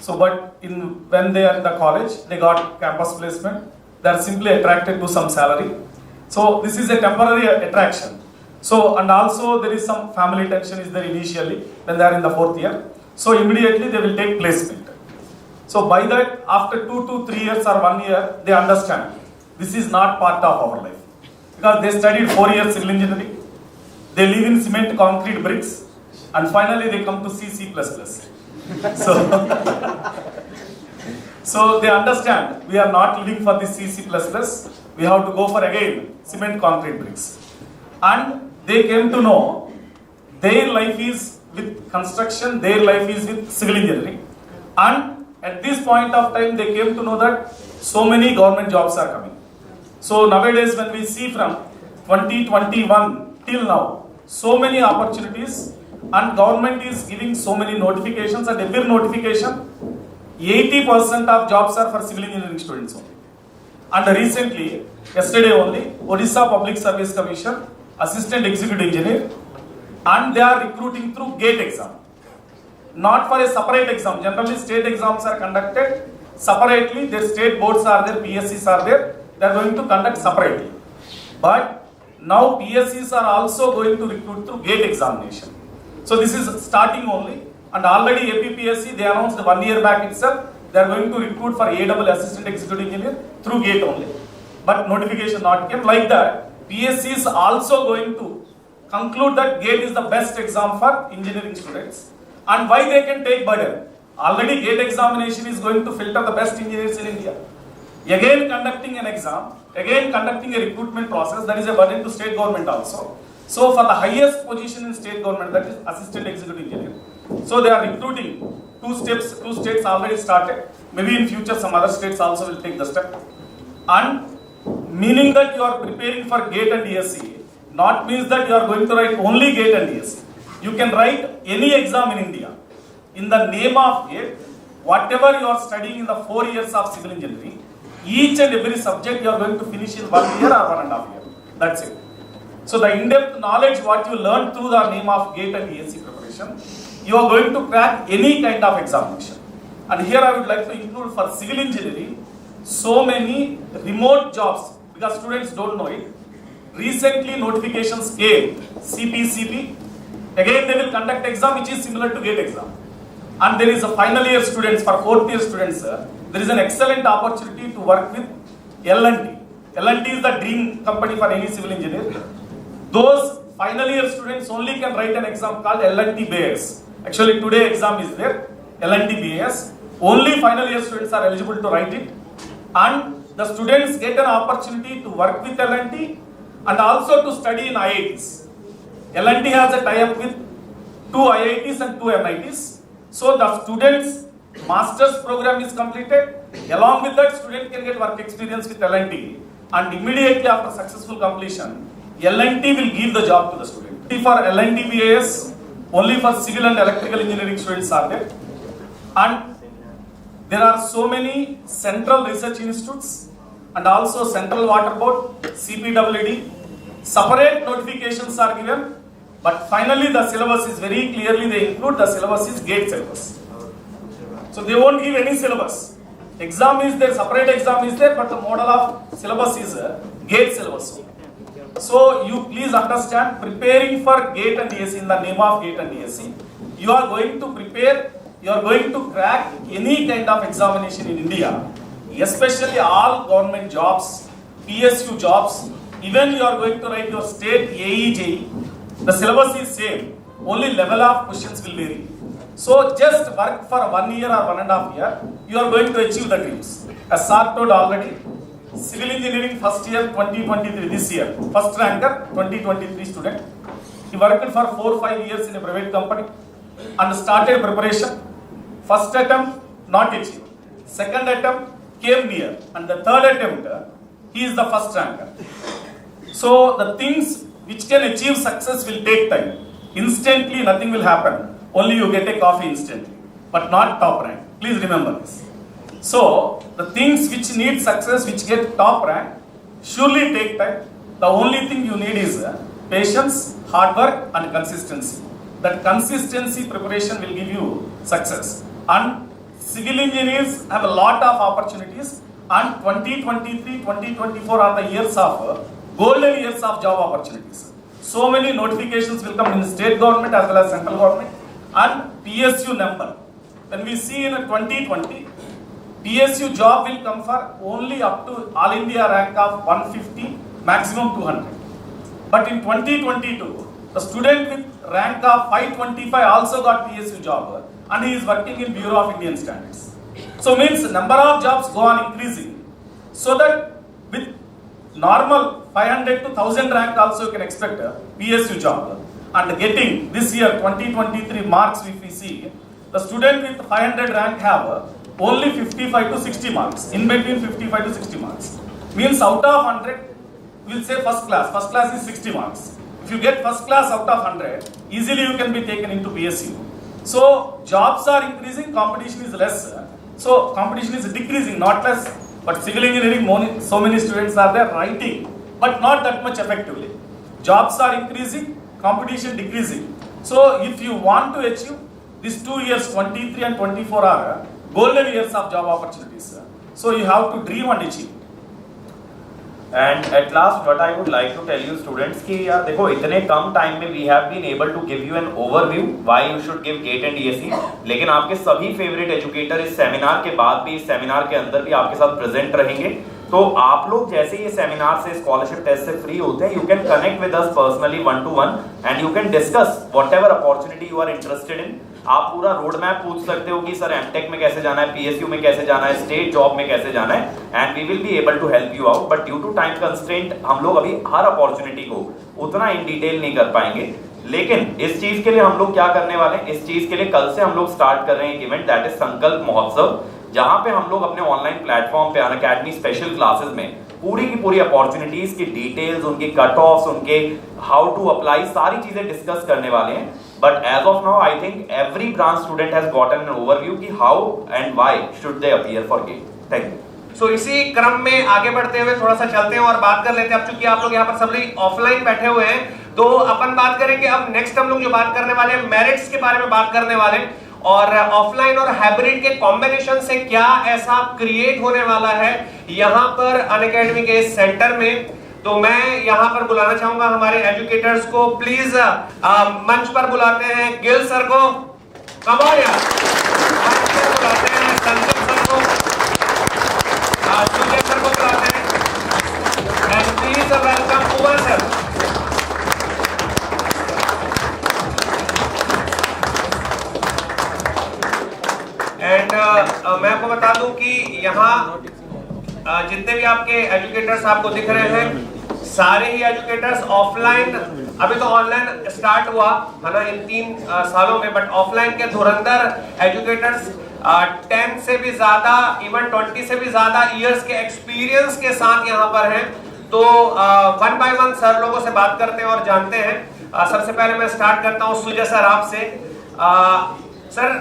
So, but when they are in the college, they got campus placement. They are simply attracted to some salary. So this is a temporary attraction. So, and also there is some family tension is there initially when they are in the 4th year. So immediately they will take placement. So by that, after 2 to 3 years or 1 year, they understand this is not part of our life, because they studied 4 years civil engineering, they live in cement, concrete, bricks, and finally they come to C++. So they understand we are not living for this C++, we have to go for again cement, concrete, bricks. And they came to know their life is with construction, their life is with civil engineering. And at this point of time, they came to know that so many government jobs are coming. So nowadays, when we see from 2021 till now, so many opportunities, and government is giving so many notifications, and every notification, 80% of jobs are for civil engineering students only. And recently, yesterday only, Odisha Public Service Commission, Assistant Executive Engineer, and they are recruiting through GATE exam. Not for a separate exam. Generally, state exams are conducted separately. Their state boards are there, PSCs are there. They are going to conduct separately. But now PSCs are also going to recruit through GATE examination. So this is starting only. And already APPSC, they announced 1 year back itself, they are going to recruit for AEE Assistant Executive Engineer through GATE only. But notification not came. Like that, PSC is also going to conclude that GATE is the best exam for engineering students, and why they can take burden. Already GATE examination is going to filter the best engineers in India. Again conducting an exam, again conducting a recruitment process, that is a burden to state government also. So for the highest position in state government, that is assistant executive engineer. So they are recruiting two states already started. Maybe in future some other states also will take the step. And meaning that you are preparing for GATE and DSC, not means that you are going to write only GATE and DSC. You can write any exam in India. In the name of GATE, whatever you are studying in the 4 years of civil engineering, each and every subject you are going to finish in 1 year or 1.5 years. That's it. So the in-depth knowledge what you learn through the name of GATE and DSC preparation, you are going to crack any kind of examination. And here I would like to include for civil engineering, so many remote jobs, because students don't know it. Recently notifications came, CPCP, again they will conduct exam which is similar to GATE exam. And there is a final year students, for 4th year students, there is an excellent opportunity to work with L&T. L&T is the dream company for any civil engineer. Those final year students only can write an exam called L&T BAS. Actually today exam is there, L&T BAS. Only final year students are eligible to write it. And the students get an opportunity to work with L&T and also to study in IITs. L&T has a tie-up with 2 IITs and 2 NITs. So the students' master's program is completed. Along with that, student can get work experience with L&T. And immediately after successful completion, L&T will give the job to the student. For L&T BAS, only for civil and electrical engineering students are there. And there are so many central research institutes and also Central Water Board, CPWD. Separate notifications are given, but finally the syllabus is very clearly, they include the syllabus is GATE syllabus. So they won't give any syllabus. Exam is there, separate exam is there, but the model of syllabus is GATE syllabus. So you please understand, preparing for GATE and DSC in the name of GATE and DSC, you are going to prepare, you are going to crack any kind of examination in India, especially all government jobs, PSU jobs, even you are going to write your state AE, the syllabus is same, only level of questions will vary. So just work for 1 year or 1.5 years, you are going to achieve the dreams. As Sir told already, civil engineering first year 2023, this year, first ranker 2023 student. He worked for 4-5 years in a private company and started preparation. First attempt not achieved. Second attempt came near, and the third attempt he is the first ranker. So the things which can achieve success will take time. Instantly nothing will happen. Only you get a coffee instantly, but not top rank. Please remember this. So the things which need success, which get top rank, surely take time. The only thing you need is patience, hard work and consistency. That consistency preparation will give you success. And civil engineers have a lot of opportunities, and 2023, 2024 are the years of golden years of job opportunities. So many notifications will come in state government as well as central government, and PSU number. When we see in 2020, PSU job will come for only up to All India rank of 150, maximum 200. But in 2022, the student with rank of 525 also got PSU job, and he is working in Bureau of Indian Standards. So means number of jobs go on increasing, so that with normal 500 to 1000 rank also you can expect a PSU job. And getting this year 2023 marks, if we see, the student with 500 rank have only 55 to 60 marks, in between 55 to 60 marks. Means out of 100, we will say first class is 60 marks. If you get first class out of 100, easily you can be taken into PSU. So jobs are increasing, competition is less. So competition is decreasing, not less. But civil engineering, so many students are there writing, but not that much effectively. Jobs are increasing, competition decreasing. So if you want to achieve, these 2 years, 23 and 24 are golden years of job opportunities. So you have to dream and achieve. And at last, what I would like to tell you students कि यार देखो इतने कम time में we have been able to give you an overview why you should give GATE and DSC. लेकिन आपके सभी favourite educator इस seminar के बाद भी, इस सेमिनार के अंदर भी आपके साथ प्रेजेंट रहेंगे. तो आप लोग जैसे ये सेमिनार से स्कॉलरशिप टेस्ट से फ्री होते हैं, you can connect with us personally 1-to-1 and you can discuss whatever opportunity you are interested in. आप पूरा रोड मैप पूछ सकते हो कि सर एमटेक में कैसे जाना है, पीएसयू में कैसे जाना है, स्टेट जॉब में कैसे जाना है, and we will be able to help you out. But due to time constraint हम लोग अभी हर अपॉर्चुनिटी को उतना इन डिटेल नहीं कर पाएंगे। लेकिन इस चीज के लिए हम लोग क्या करने वाले हैं, इस चीज के लिए कल से हम लोग स्टार्ट कर रहे हैं एक इवेंट, दैट इज संकल्प महोत्सव, जहां पे हम लोग अपने ऑनलाइन प्लेटफॉर्म पे अनअकैडमी स्पेशल क्लासेस में पूरी की पूरी अपॉर्चुनिटीज की डिटेल्स, उनके कट ऑफ्स, उनके हाउ टू अप्लाई, सारी चीजें डिस्कस करने वाले हैं। But as of now I think every branch student has gotten an overview कि how and why should they appear for GATE. Thank you. So इसी क्रम में आगे बढ़ते हुए थोड़ा सा चलते हैं और बात कर लेते हैं। अब चूंकि आप लोग यहाँ पर सब लोग ऑफलाइन बैठे हुए हैं, तो अपन बात करेंगे अब नेक्स्ट हम लोग जो बात करने वाले हैं मेरिट्स के बारे में बात करने वाले हैं, और ऑफलाइन और हाइब्रिड के कॉम्बिनेशन से क्या ऐसा क्रिएट होने वाला है यहाँ पर अनअकैडमी के सेंटर में। तो मैं यहाँ पर बुलाना चाहूंगा हमारे एजुकेटर्स को, प्लीज मंच पर बुलाते हैं गिल सर को, कम ऑन यार, मंच पर बुलाते हैं संजय सर को, सुजय सर को बुलाते हैं, and please welcome Uma sir. And मैं आपको बता दूं कि यहाँ जितने भी आपके एजुकेटर्स आपको दिख रहे हैं, सारे ही एजुकेटर्स ऑफलाइन, अभी तो ऑनलाइन स्टार्ट हुआ है ना इन 3 सालों में, बट ऑफलाइन के धुरंधर एजुकेटर्स 10 से भी ज्यादा, इवन 20 से भी ज्यादा इयर्स के एक्सपीरियंस के साथ यहाँ पर हैं। तो 1 by 1 सर लोगों से बात करते हैं और जानते हैं। सबसे पहले मैं स्टार्ट करता हूँ सुजय सर आपसे। सर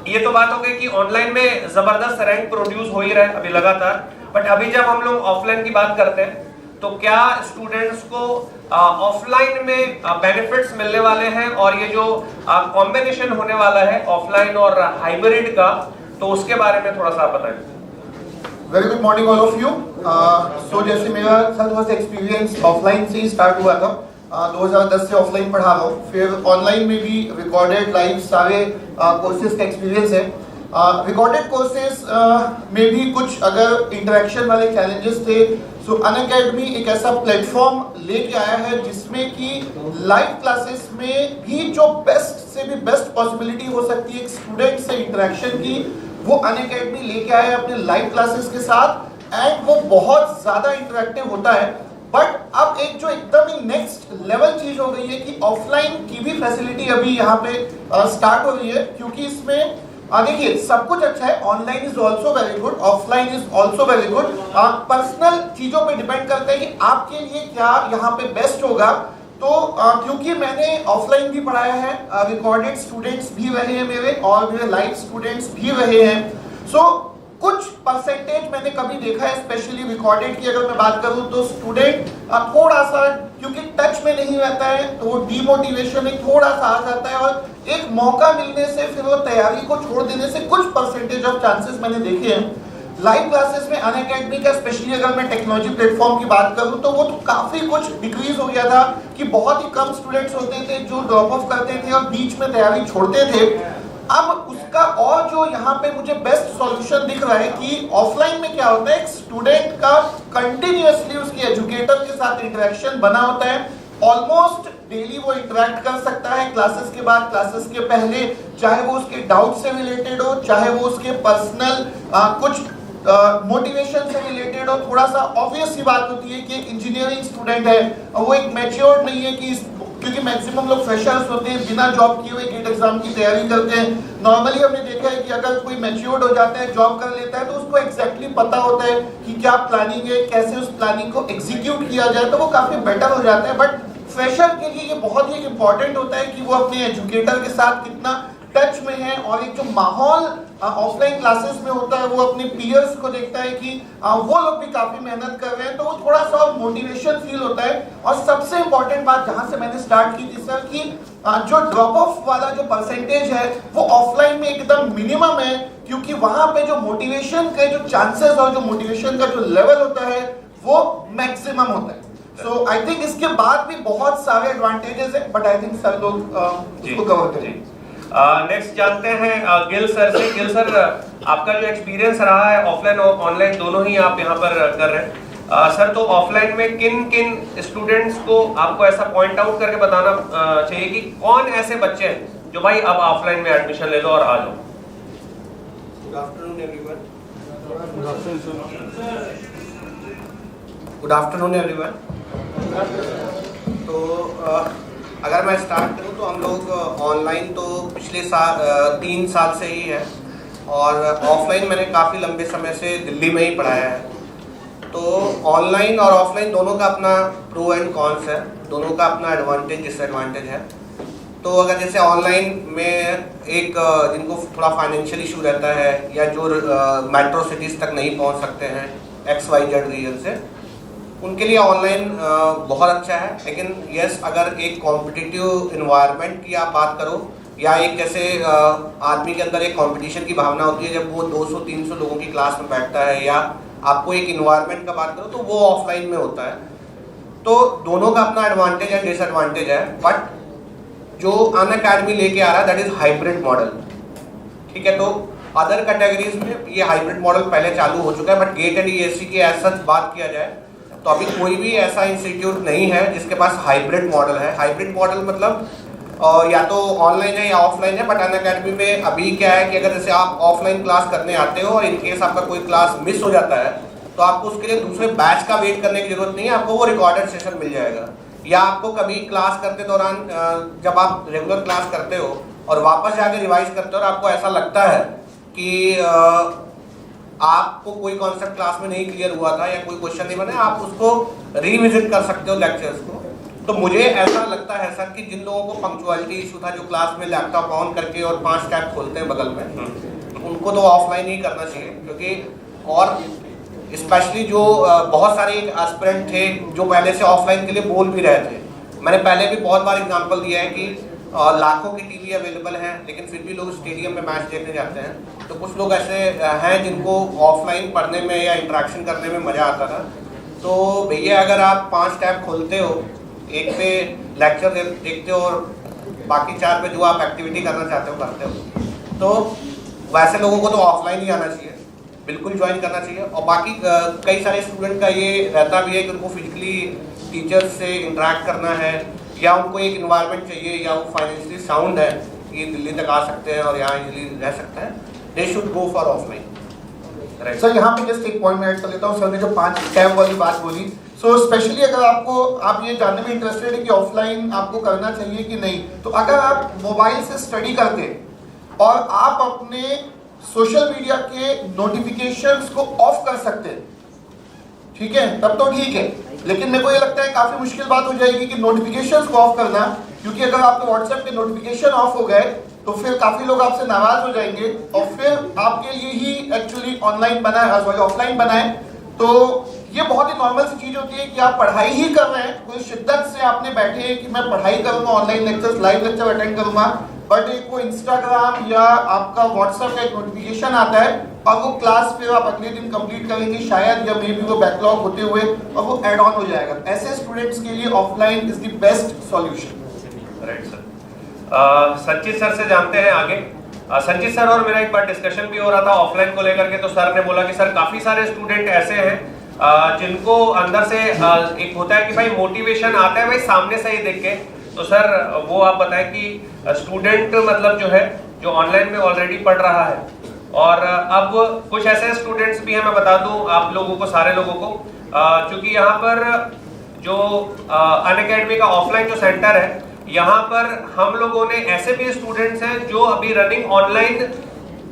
ये तो बात हो गई कि ऑनलाइन में जबरदस्त रैंक प्रोड्यूस हो ही रहा है अभी लगातार, बट अभी जब हम लोग ऑफलाइन की बात करते हैं तो क्या स्टूडेंट्स को ऑफलाइन में बेनिफिट्स मिलने वाले हैं, और ये जो कॉम्बिनेशन होने वाला है ऑफलाइन और हाइब्रिड का, तो उसके बारे में थोड़ा सा आप बताएं। Very good morning all of you. So जैसे मेरा सर एक्सपीरियंस ऑफलाइन से ही स्टार्ट हुआ था, 2010 से ऑफलाइन पढ़ा रहा हूँ, फिर ऑनलाइन में भी रिकॉर्डेड लाइव सारे कोर्सेज का एक्सपीरियंस है। रिकॉर्डेड कोर्सेज में भी कुछ अगर इंटरेक्शन वाले चैलेंजेस थे, सो अनअकैडमी एक ऐसा प्लेटफॉर्म लेके आया है जिसमें कि लाइव क्लासेस में भी जो बेस्ट से भी बेस्ट पॉसिबिलिटी हो सकती है एक स्टूडेंट से इंटरेक्शन की, वो अनअकैडमी लेके आया है अपने लाइव क्लासेस के साथ, एंड वो बहुत ज़्यादा इंटरेक्टिव होता है। बट अब एक जो एकदम ही नेक्स्ट लेवल चीज हो गई है कि ऑफलाइन की भी फैसिलिटी अभी यहाँ पे स्टार्ट हो रही है, क्योंकि इसमें देखिए सब कुछ अच्छा है, online is also very good, offline is also very good, personal चीजों पे डिपेंड करता है कि आपके लिए क्या यहाँ पे बेस्ट होगा। तो क्योंकि मैंने ऑफलाइन भी पढ़ाया है, रिकॉर्डेड स्टूडेंट्स भी रहे हैं मेरे, और मेरे लाइव स्टूडेंट्स भी रहे हैं, सो कुछ परसेंटेज मैंने कभी देखा है, स्पेशली रिकॉर्डेड की अगर मैं बात करूं तो स्टूडेंट थोड़ा सा क्योंकि टच में नहीं रहता है तो वो डीमोटिवेशन एक थोड़ा सा आ जाता है, और एक मौका मिलने से फिर वो तैयारी को छोड़ देने से कुछ परसेंटेज ऑफ चांसेस मैंने देखे हैं। लाइव क्लासेस में अनअकैडमी का स्पेशली अगर मैं टेक्नोलॉजी प्लेटफॉर्म की बात करूं तो वो तो काफी कुछ डिक्रीज हो गया था कि बहुत ही कम स्टूडेंट्स होते थे जो ड्रॉप ऑफ करते थे और बीच में तैयारी छोड़ते थे। अब उसका और जो यहाँ पे मुझे बेस्ट सॉल्यूशन दिख रहा है कि ऑफलाइन में क्या होता है, एक स्टूडेंट का कंटिन्यूअसली उसके एजुकेटर के साथ इंटरेक्शन बना होता है, ऑलमोस्ट डेली वो इंटरेक्ट कर सकता है, क्लासेस के बाद, क्लासेस के पहले, चाहे वो उसके डाउट से रिलेटेड हो, चाहे वो उसके पर्सनल कुछ मोटिवेशन से रिलेटेड हो। थोड़ा सा ऑब्वियस सी बात होती है कि एक इंजीनियरिंग स्टूडेंट है और वो एक मैच्योर्ड नहीं है कि क्योंकि मैक्सिमम लोग फ्रेशर्स होते हैं, बिना जॉब किए हुए गेट एग्जाम की तैयारी करते हैं। नॉर्मली हमने देखा है कि अगर कोई मैच्योर्ड हो जाता है, जॉब कर लेता है, तो उसको एग्जैक्टली पता होता है कि क्या प्लानिंग है, कैसे उस प्लानिंग को एग्जीक्यूट किया जाए, तो वो काफी बेटर हो जाता है। बट फ्रेशर के लिए ये बहुत ही इंपॉर्टेंट होता है कि वो अपने एजुकेटर के साथ कितना टच में है, और एक जो माहौल ऑफलाइन क्लासेस में होता है वो अपने पीयर्स को देखता है कि वो लोग भी काफी मेहनत कर रहे हैं, तो वो थोड़ा सा मोटिवेशन फील होता है। और सबसे इंपॉर्टेंट बात जहां से मैंने स्टार्ट की थी सर कि जो ड्रॉप ऑफ वाला जो परसेंटेज है वो ऑफलाइन में एकदम मिनिमम है, क्योंकि वहां पे जो मोटिवेशन के जो चांसेस और जो मोटिवेशन का जो लेवल होता है वो मैक्सिमम होता है। सो आई थिंक इसके बाद भी बहुत सारे एडवांटेजेस है, बट आई थिंक सर लोग इसको कवर करेंगे। नेक्स्ट जानते हैं गिल सर से। गिल सर, आपका जो एक्सपीरियंस रहा है ऑफलाइन और ऑनलाइन दोनों ही आप यहाँ पर कर रहे हैं सर, तो ऑफलाइन में किन किन स्टूडेंट्स को आपको ऐसा पॉइंट आउट करके बताना चाहिए कि कौन ऐसे बच्चे हैं जो भाई अब ऑफलाइन में एडमिशन ले लो और आ जाओ? Good afternoon everyone. Good afternoon everyone. तो अगर मैं स्टार्ट करूं तो हम लोग ऑनलाइन तो पिछले 3 साल से ही है और ऑफलाइन मैंने काफ़ी लंबे समय से दिल्ली में ही पढ़ाया है। तो ऑनलाइन और ऑफलाइन दोनों का अपना प्रो एंड कॉन्स है, दोनों का अपना एडवांटेज डिसएडवांटेज है। तो अगर जैसे ऑनलाइन में एक जिनको थोड़ा फाइनेंशियल इशू रहता है या जो मेट्रो सिटीज़ तक नहीं पहुंच सकते हैं XYZ रीजन से, उनके लिए ऑनलाइन बहुत अच्छा है। लेकिन यस, अगर एक कॉम्पिटिटिव इन्वायरमेंट की आप बात करो या एक जैसे आदमी के अंदर एक कंपटीशन की भावना होती है जब वो 200-300 लोगों की क्लास में बैठता है, या आपको एक इन्वायरमेंट का बात करो तो वो ऑफलाइन में होता है। तो दोनों का अपना एडवांटेज एंड डिसएडवांटेज है। बट जो अनअकैडमी लेके आ रहा है दैट इज हाइब्रिड मॉडल, ठीक है। तो अदर कैटेगरीज में ये हाइब्रिड मॉडल पहले चालू हो चुका है, बट गेट एंड ESE की ऐसा बात किया जाए तो अभी कोई भी ऐसा इंस्टीट्यूट नहीं है जिसके पास हाइब्रिड मॉडल है। हाइब्रिड मॉडल मतलब या तो ऑनलाइन है या ऑफलाइन है। बट अनअकैडमी में अभी क्या है कि अगर जैसे आप ऑफलाइन क्लास करने आते हो और इनकेस आपका कोई क्लास मिस हो जाता है तो आपको उसके लिए दूसरे बैच का वेट करने की जरूरत नहीं है, आपको वो रिकॉर्डेड सेशन मिल जाएगा। या आपको कभी क्लास करते दौरान जब आप रेगुलर क्लास करते हो और वापस जाके रिवाइज करते हो और आपको ऐसा लगता है कि आपको कोई कॉन्सेप्ट क्लास में नहीं क्लियर हुआ था या कोई क्वेश्चन नहीं बना, आप उसको रिविजिट कर सकते हो लेक्चर्स को। तो मुझे ऐसा लगता है सर कि जिन लोगों को पंक्चुअलिटी इशू था, जो क्लास में लैपटॉप ऑन करके और 5 टैब खोलते हैं बगल में, उनको तो ऑफलाइन ही करना चाहिए। क्योंकि और स्पेशली जो बहुत सारे एस्पिरेंट थे जो पहले से ऑफलाइन के लिए बोल भी रहे थे। मैंने पहले भी बहुत बार एग्जांपल दिया है कि लाखों की टीवी अवेलेबल हैं लेकिन फिर भी लोग स्टेडियम में मैच देखने जाते हैं। तो कुछ लोग ऐसे हैं जिनको ऑफलाइन पढ़ने में या इंटरेक्शन करने में मज़ा आता था। तो भैया अगर आप 5 टैब खोलते हो, एक पे लेक्चर देखते हो और बाकी 4 पे जो आप एक्टिविटी करना चाहते हो करते हो, तो वैसे लोगों को तो ऑफलाइन ही आना चाहिए, बिल्कुल ज्वाइन करना चाहिए। और बाकी कई सारे स्टूडेंट का ये रहता भी है कि उनको फिजिकली टीचर्स से इंटरेक्ट करना है या उनको एक इन्वायरमेंट चाहिए या वो फाइनेंशियली साउंड है कि दिल्ली तक आ सकते हैं और यहाँ इजीली रह सकते हैं, they should go for offline. Sir यहाँ पे जस्ट एक पॉइंट मैं ऐड कर लेता हूँ। सर ने जो 5 टैब वाली बात बोली, सो स्पेशली अगर आप ये जानने में इंटरेस्टेड है कि ऑफलाइन आपको करना चाहिए कि नहीं, तो अगर आप मोबाइल से स्टडी करते और आप अपने सोशल मीडिया के नोटिफिकेशंस को ऑफ कर सकते हैं, ठीक है, तब तो ठीक है। लेकिन मेरे को ये लगता है काफी मुश्किल बात हो जाएगी कि नोटिफिकेशंस को ऑफ करना, क्योंकि अगर आपके व्हाट्सएप के नोटिफिकेशन ऑफ हो गए तो फिर काफी लोग आपसे नाराज हो जाएंगे और फिर आपके लिए ही एक्चुअली ऑनलाइन बना है, ऑफलाइन बना है। तो ये बहुत ही नॉर्मल सी चीज होती है कि आप पढ़ाई ही कर रहे हैं, कोई शिद्दत से आपने बैठे हैं कि मैं पढ़ाई करूंगा, online lectures, live lecture attend करूंगा, बट एक वो इंस्टाग्राम या आपका व्हाट्सएप का एक नोटिफिकेशन आता है और वो क्लास फिर आप अगले दिन कंप्लीट करेंगे शायद, या मे बी वो बैकलॉग होते हुए और वो एड ऑन हो जाएगा। ऐसे स्टूडेंट्स के लिए offline is the best solution. Right sir. संचित सर से जानते हैं आगे। संचित सर और मेरा एक बार डिस्कशन भी हो रहा था ऑफलाइन को लेकर के, तो सर ने बोला कि सर काफी सारे स्टूडेंट ऐसे हैं जिनको अंदर से एक होता है कि भाई मोटिवेशन आता है भाई सामने से ही देख के। तो सर वो आप बताएं कि स्टूडेंट मतलब जो है जो ऑनलाइन में ऑलरेडी पढ़ रहा है और अब कुछ ऐसे स्टूडेंट्स भी हैं, मैं बता दूं आप लोगों को, सारे लोगों को, क्योंकि यहाँ पर जो अनअकैडमी का ऑफलाइन जो सेंटर है, यहाँ पर हम लोगों ने ऐसे भी स्टूडेंट्स हैं जो अभी रनिंग ऑनलाइन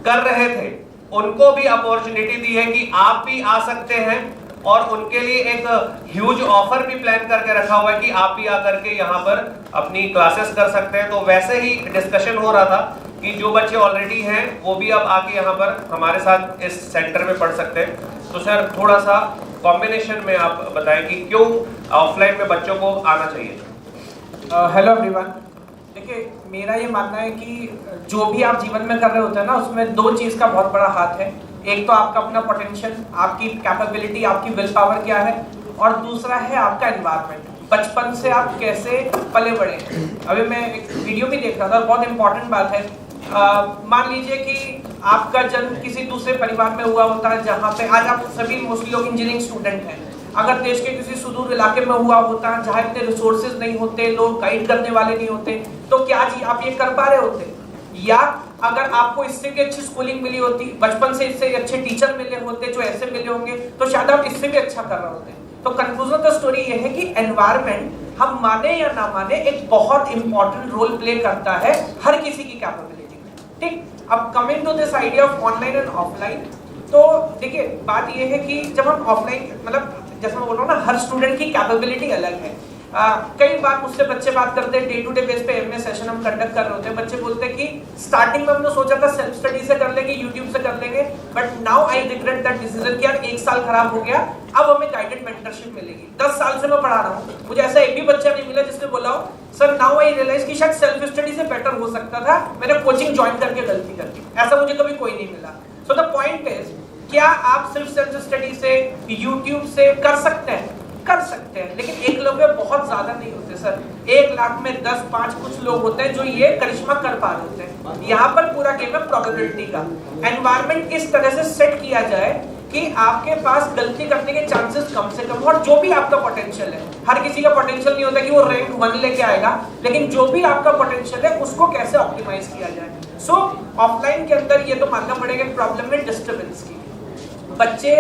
कर रहे थे, उनको भी अपॉर्चुनिटी दी है कि आप भी आ सकते हैं और उनके लिए एक ह्यूज ऑफर भी प्लान करके रखा हुआ है कि आप भी आकर के यहाँ पर अपनी क्लासेस कर सकते हैं। तो वैसे ही डिस्कशन हो रहा था कि जो बच्चे ऑलरेडी हैं वो भी अब आके यहाँ पर हमारे साथ इस सेंटर में पढ़ सकते हैं। तो सर थोड़ा सा कॉम्बिनेशन में आप बताएं कि क्यों ऑफलाइन में बच्चों को आना चाहिए। हेलो एवरीवन, देखिए मेरा ये मानना है कि जो भी आप जीवन में कर रहे होते हैं ना, उसमें 2 चीज़ का बहुत बड़ा हाथ है। एक तो आपका अपना पोटेंशियल, आपकी कैपेबिलिटी, आपकी विल पावर क्या है, और दूसरा है आपका एनवायरनमेंट, बचपन से आप कैसे पले बड़े हैं। अभी मैं एक वीडियो भी देख रहा था, बहुत इंपॉर्टेंट बात है मान लीजिए कि आपका जन्म किसी दूसरे परिवार में हुआ होता है, जहाँ पे आज आप सभी मोस्टली लोग इंजीनियरिंग स्टूडेंट हैं। अगर देश के किसी सुदूर इलाके में हुआ होता, जहाँ इतने रिसोर्सेज नहीं होते, लोग गाइड करने वाले नहीं होते, तो क्या जी आप ये कर पा रहे होते? या अगर आपको इससे भी अच्छी स्कूलिंग मिली होती, बचपन से इससे अच्छे टीचर मिले होते जो ऐसे मिले होंगे, तो शायद आप इससे भी अच्छा कर रहे होते। तो कंक्लूजन ऑफ द स्टोरी ये है कि एनवायरनमेंट, हम माने या ना माने, एक बहुत इंपॉर्टेंट रोल प्ले करता है हर किसी की कैपेबिलिटी में। ठीक, अब coming to this idea of online and offline, तो देखिए बात ये है कि जब हम ऑफलाइन, मतलब जैसे मैं बोल रहा हूँ ना, हर स्टूडेंट की कैपेबिलिटी अलग है। कई बार मुझसे बच्चे बात करते हैं, डे टू डे बेस पे एमए सेशन हम कंडक्ट कर रहे होते हैं, बच्चे बोलते हैं कि स्टार्टिंग में हमने सोचा था सेल्फ स्टडी से कर लेंगे, यूट्यूब से कर लेंगे, but now I regret that decision कि यार 1 साल खराब हो गया, अब हमें गाइडेड मेंटरशिप मिलेगी। 10 साल से मैं पढ़ा रहा हूँ, मुझे ऐसा एक भी बच्चा नहीं मिला जिसने बोला हो सर नाउ आई रियलाइज कि शायद सेल्फ स्टडी से बेटर हो सकता था, मैंने कोचिंग ज्वाइन करके गलती कर दी। ऐसा मुझे कभी कोई नहीं मिला। सो द पॉइंट इज, क्या आप सिर्फ सेल्फ स्टडी से, यूट्यूब से कर सकते हैं? कर सकते हैं, लेकिन एक लोग में बहुत ज्यादा नहीं होते सर। 1 लाख में 10-5 कुछ लोग होते हैं जो ये करिश्मा कर पा रहे होते हैं। यहाँ पर पूरा गेम है प्रोबेबिलिटी का। एनवायरनमेंट इस तरह से सेट किया जाए कि आपके पास गलती करने के चांसेस कम से कम, और जो भी आपका पोटेंशियल है, हर किसी का पोटेंशियल नहीं होता कि वो रैंक 1 लेके आएगा, लेकिन जो भी आपका पोटेंशियल है उसको कैसे ऑप्टिमाइज किया जाए। सो ऑफलाइन के अंदर ये तो मानना पड़ेगा प्रॉब्लम है डिस्टर्बेंस की। बच्चे,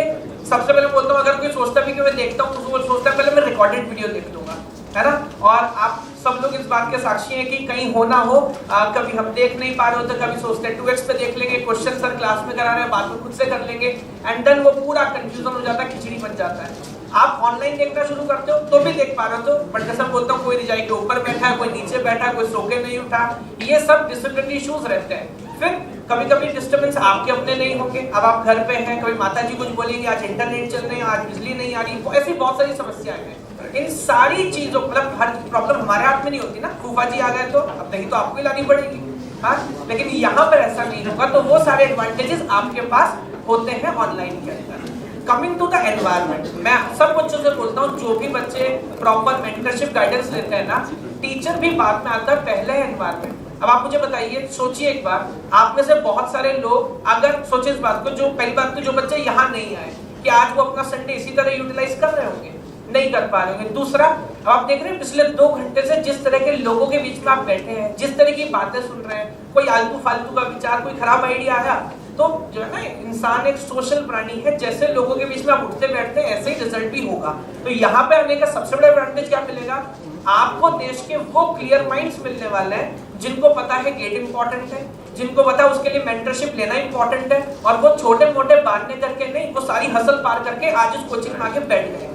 सबसे पहले बोलता हूँ, अगर कोई सोचता भी कि मैं देखता हूँ, वो सोचता है पहले मैं रिकॉर्डेड वीडियो देख लूंगा, है ना। और आप सब लोग इस बात के साक्षी हैं कि कहीं हो ना हो, कभी हम देख नहीं पा रहे होते, कभी सोचते हैं 2x पे देख लेंगे, क्वेश्चन सर क्लास में करा रहे हैं, बाद में खुद से कर लेंगे, एंड देन वो पूरा कंफ्यूजन हो जाता है, खिचड़ी बन जाता है। आप ऑनलाइन देखना शुरू करते हो तो भी देख पा रहे हो, तो बट जैसा बोलता हूँ, कोई रिजाई के ऊपर बैठा है, कोई नीचे बैठा है, कोई सो के नहीं उठा, ये सब डिसिप्लिनरी इश्यूज रहते हैं। फिर कभी कभी डिस्टर्बेंस आपके अपने नहीं होंगे, अब आप घर पे हैं, कभी माता जी कुछ बोलेंगे, आज इंटरनेट चल रहे हैं, आज बिजली नहीं आ रही, ऐसी बहुत सारी समस्याएं हैं। इन सारी चीजों, मतलब हर प्रॉब्लम हमारे हाथ में नहीं होती ना, फूफा जी आ गए तो अब नहीं तो आपको ही लानी पड़ेगी, हाँ। लेकिन यहाँ पर ऐसा नहीं होगा, तो वो सारे एडवांटेजेस आपके पास होते हैं ऑनलाइन के अंदर। कमिंग टू द एनवायरनमेंट, मैं सब बच्चों से बोलता हूँ, जो भी बच्चे प्रॉपर मेंटरशिप गाइडेंस लेते हैं ना, टीचर भी बाद में आता है, पहले है एनवायरनमेंट। अब आप मुझे बताइए, सोचिए एक बार, आप में से बहुत सारे लोग अगर सोचिए इस बात को, जो पहली बात तो जो बच्चे यहाँ नहीं आए, कि आज वो अपना संडे इसी तरह यूटिलाइज कर रहे होंगे? नहीं कर पा रहे होंगे। दूसरा, अब आप देख रहे हैं पिछले 2 घंटे से जिस तरह के लोगों के बीच में आप बैठे हैं, जिस तरह की बातें सुन रहे हैं, कोई आलतू फालतू का विचार, कोई खराब आइडिया आया, तो जो है ना, इंसान एक सोशल प्राणी है, जैसे लोगों के बीच में आप उठते बैठते हैं, ऐसे ही रिजल्ट भी होगा। तो यहाँ पे आने का सबसे बड़ा एडवांटेज क्या मिलेगा? आपको देश के वो क्लियर माइंड्स मिलने वाले हैं जिनको पता है गेट इंपॉर्टेंट है, जिनको पता है उसके लिए मेंटरशिप लेना इंपॉर्टेंट है, और वो छोटे मोटे बांधने करके नहीं, वो सारी हसल पार करके आज इस कोचिंग में आके बैठ गए।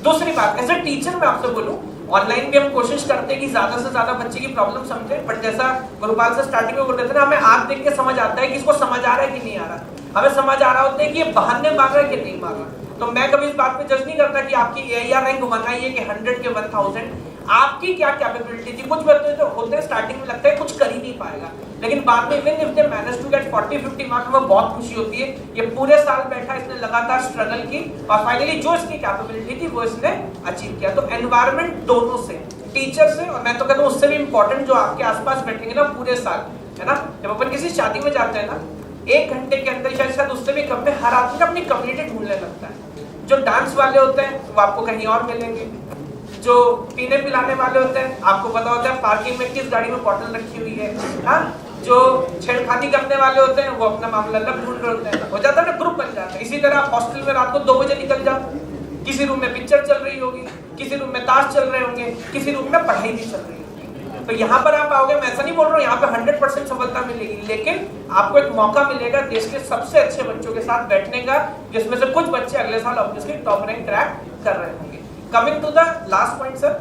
दूसरी बात, एज ए टीचर मैं आपसे बोलूं, ऑनलाइन भी हम कोशिश करते हैं कि ज्यादा से ज्यादा बच्चे की प्रॉब्लम समझे, बट जैसा गुरुपाल से स्टार्टिंग में बोल रहे थे ना, हमें आंख देख के समझ आता है कि इसको समझ आ रहा है कि नहीं आ रहा। हमें समझ आ रहा होता है कि ये बहाने मार रहा है कि नहीं मार रहा। तो मैं कभी इस बात पे जज नहीं करता कि आपकी AIR रैंक बनाइए कि 100 के 1000, आपकी क्या कैपेबिलिटी थी। कुछ बच्चे जो होते हैं स्टार्टिंग में लगता है कुछ कर ही नहीं पाएगा, लेकिन बाद में even if they manage to get 40-50 marks, हमें बहुत खुशी होती है। ये पूरे साल बैठा, इसने लगातार स्ट्रगल की, और फाइनली जो इसकी कैपेबिलिटी थी वो इसने अचीव किया। तो एनवायरनमेंट दोनों से, टीचर से, और मैं तो कहता हूँ उससे भी इम्पोर्टेंट जो आपके आसपास बैठेंगे ना पूरे साल, है ना। जब अपन किसी शादी में जाते हैं ना, 1 घंटे के अंदर शायद उससे भी कम में हर आदमी अपनी कम्युनिटी ढूंढने लगता है। जो डांस वाले होते हैं वो आपको कहीं और मिलेंगे, जो पीने पिलाने वाले होते हैं आपको पता होता है पार्किंग में किस गाड़ी में बॉटल रखी हुई है, हाँ। जो छेड़खानी करने वाले होते हैं वो अपना मामला अलग ढूंढ रहे होते हैं, हो जाता है ना, ग्रुप बन जाता है। इसी तरह आप हॉस्टल में रात को 2 बजे निकल जाओ, किसी रूम में पिक्चर चल रही होगी, किसी रूम में ताश चल रहे होंगे, किसी रूम में पढ़ाई भी चल रही होगी। तो यहाँ पर आप आओगे, मैं ऐसा नहीं बोल रहा हूँ यहाँ पे 100% सफलता मिलेगी, लेकिन आपको एक मौका मिलेगा देश के सबसे अच्छे बच्चों के साथ बैठने का, जिसमें से कुछ बच्चे अगले साल ऑब्वियसली टॉप रैंक क्रैक कर रहे होंगे। Coming to the last point sir,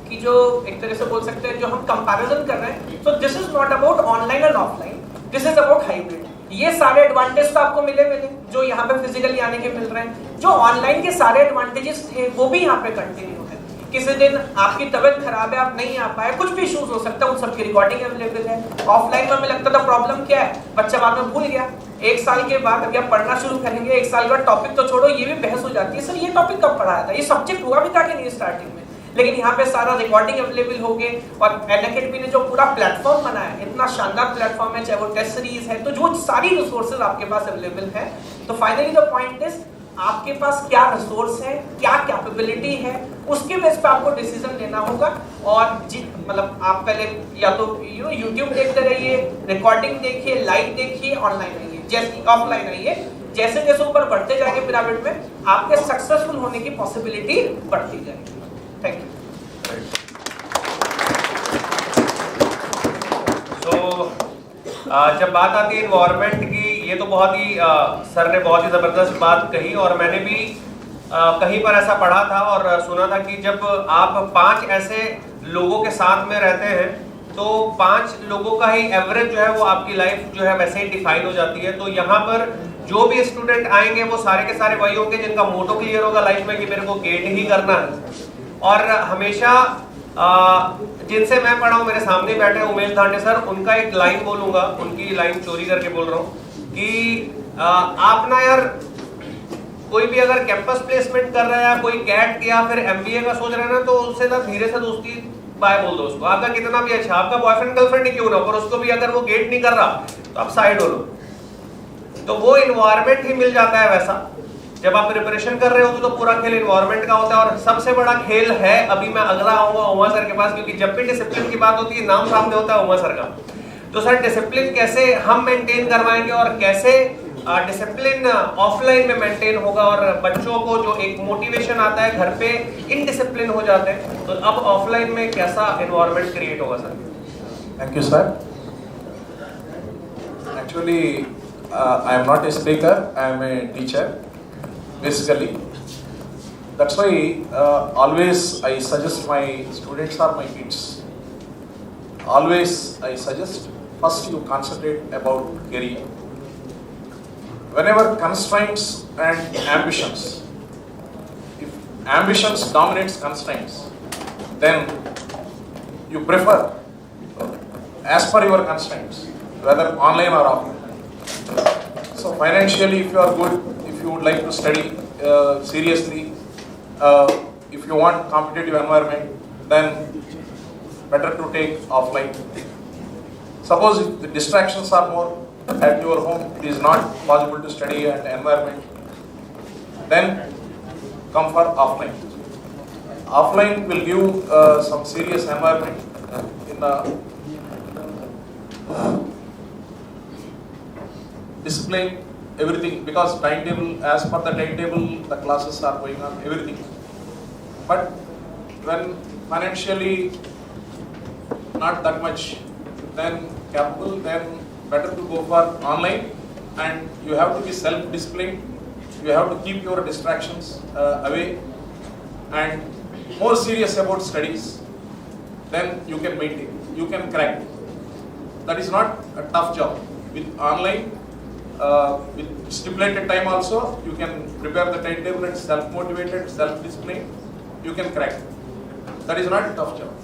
कि जो एक तरह से बोल सकते हैं जो हम कंपैरिजन कर रहे हैं, तो this is not about online and offline, this is about hybrid. ये सारे एडवांटेज तो आपको मिले जो यहाँ पे फिजिकली आने के मिल रहे हैं, जो ऑनलाइन के सारे एडवांटेजेस थे वो भी यहाँ पे कंटिन्यू है। किसी दिन आपकी तबीयत खराब है, आप नहीं आ पाए, कुछ भी इश्यूज हो सकता है, उन सबकी रिकॉर्डिंग अवेलेबल है। ऑफलाइन में हमें लगता था प्रॉब्लम क्या है, बच्चा बाद में भूल गया। 1 साल के बाद अभी आप पढ़ना शुरू करेंगे, 1 साल का टॉपिक तो छोड़ो, ये भी बहस हो जाती है, सर ये टॉपिक कब पढ़ाया था, ये सब्जेक्ट हुआ भी था कि नहीं स्टार्टिंग में। लेकिन यहाँ पे सारा रिकॉर्डिंग अवेलेबल हो गए और अनअकैडमी ने जो पूरा प्लेटफॉर्म बनाया है, इतना शानदार प्लेटफॉर्म है, चाहे वो टेस्ट सीरीज है, तो जो सारी रिसोर्सेज आपके पास अवेलेबल है। तो फाइनली द पॉइंट इज आपके पास क्या रिसोर्स है, क्या कैपेबिलिटी है, उसके बेस पे आपको डिसीजन लेना होगा। और मतलब आप पहले या तो यूट्यूब देखते रहिए, रिकॉर्डिंग देखिए, लाइव देखिए, ऑनलाइन आइए, जैसे ऑफलाइन आइए, जैसे जैसे ऊपर बढ़ते जाएंगे पिरामिड में आपके सक्सेसफुल होने की पॉसिबिलिटी बढ़ती जाएगी। Thank you. जब बात आती है इन्वायरमेंट की, ये तो बहुत ही सर ने बहुत ही ज़बरदस्त बात कही और मैंने भी कहीं पर ऐसा पढ़ा था और सुना था कि जब आप 5 ऐसे लोगों के साथ में रहते हैं तो 5 लोगों का ही एवरेज जो है वो आपकी लाइफ जो है वैसे ही डिफाइन हो जाती है। तो यहाँ पर जो भी स्टूडेंट आएंगे वो सारे के सारे वही होंगे जिनका मोटो क्लियर होगा लाइफ में कि मेरे को गेट ही करना है। और हमेशा जिनसे मैं पढ़ा हूँ, मेरे सामने बैठे उमेश धांडे सर, उनका एक लाइन बोलूंगा, उनकी लाइन चोरी करके बोल रहा हूँ कि आप ना यार कोई भी अगर कैंपस प्लेसमेंट कर रहा है, कोई कैट या फिर एमबीए का सोच रहा है ना, तो उससे ना धीरे से दोस्ती बाय बोल दो उसको। आपका कितना भी अच्छा, आपका बॉयफ्रेंड गर्लफ्रेंड ही क्यों ना, पर उसको भी अगर वो गेट नहीं कर रहा तो आप साइड हो लो। तो वो इन्वायरमेंट ही मिल जाता है वैसा। जब आप प्रिपरेशन कर रहे होते तो पूरा खेल इन्वायरमेंट का होता है। और सबसे बड़ा खेल है, अभी मैं अगला आऊंगा उमा सर के पास, क्योंकि जब भी डिसिप्लिन की बात होती है नाम सामने होता है उमा सर का। तो सर डिसिप्लिन कैसे हम मेंटेन करवाएंगे और कैसे डिसिप्लिन ऑफलाइन में मेंटेन होगा और बच्चों को जो एक मोटिवेशन आता है घर पे इनडिसिप्लिन हो जाते हैं, तो अब ऑफलाइन में कैसा एनवायरनमेंट क्रिएट होगा sir? Thank you, sir. Actually, I am not a speaker, I am a teacher, basically. That's why always I suggest my students or my kids. Always I suggest first you concentrate about career. Whenever constraints and ambitions, if ambitions dominates constraints, then you prefer as per your constraints, whether online or offline. So financially, if you are good, if you would like to study seriously, if you want competitive environment, then better to take offline. Suppose if the distractions are more at your home, it is not possible to study at environment, then come for offline. Offline will give some serious environment in the discipline, everything, because timetable, as per the timetable, the classes are going on, everything. But when financially not that much, then capable, then better to go for online, and you have to be self-disciplined. You have to keep your distractions away and more serious about studies. Then you can maintain, you can crack. That is not a tough job. With online, with stipulated time also, you can prepare the timetable and self-motivated, self-disciplined, you can crack. That is not a tough job.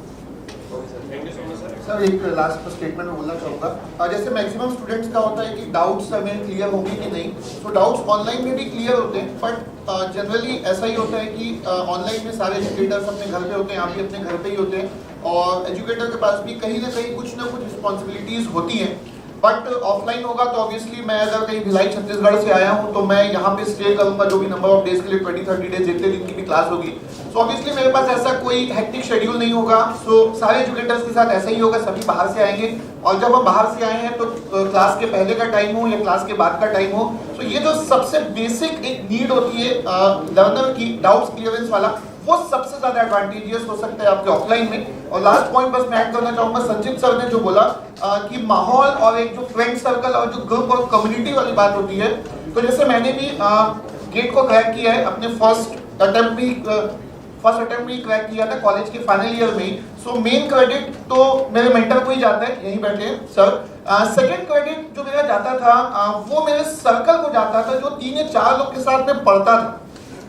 Sir एक last statement में बोलना चाहूँगा, जैसे maximum students का होता है कि doubts हमें क्लियर होंगे कि नहीं, तो डाउट्स ऑनलाइन में भी क्लियर होते हैं, बट जनरली ऐसा ही होता है कि ऑनलाइन में सारे एजुकेटर्स अपने घर पे होते हैं, आप भी अपने घर पे ही होते हैं, और एजुकेटर के पास भी कहीं ना कहीं कुछ ना कुछ रिस्पॉन्सिबिलिटीज़ होती हैं। बट ऑफलाइन होगा तो ऑब्वियसली मैं अगर कहीं भिलाई छत्तीसगढ़ से आया हूँ तो मैं यहाँ पे स्टे करूँगा, जो भी नंबर ऑफ डेज के लिए 20-30 डेज जितने दिन की भी क्लास होगी, सो ऑब्वियसली मेरे पास ऐसा कोई हेक्टिक शेड्यूल नहीं होगा। सो सारे एजुकेटर्स के साथ ऐसा ही होगा, सभी बाहर से आएंगे, और जब हम बाहर से आए हैं तो क्लास के पहले का टाइम हो या क्लास के बाद का टाइम हो, तो ये जो सबसे बेसिक एक नीड होती है लर्नर की, डाउट्स क्लियरेंस वाला, वो सबसे ज्यादा एडवांटेजियस हो सकता है आपके ऑफलाइन में। और लास्ट पॉइंट बस मैं ऐड करना चाहूंगा, संजीव सर ने जो बोला कि माहौल और एक जो फ्रेंड सर्कल और जो ग्रुप और कम्युनिटी वाली बात होती है, तो जैसे मैंने भी गेट को क्रैक किया है, अपने फर्स्ट अटेम्प्ट भी क्रैक किया था कॉलेज के फाइनल ईयर में ही। सो मेन क्रेडिट तो मेरे मेंटर को ही जाता है, यहीं बैठे हैं सर। सेकंड क्रेडिट जो मेरा जाता था वो मेरे सर्कल को जाता था, जो 3 या 4 लोग के साथ में पढ़ता था।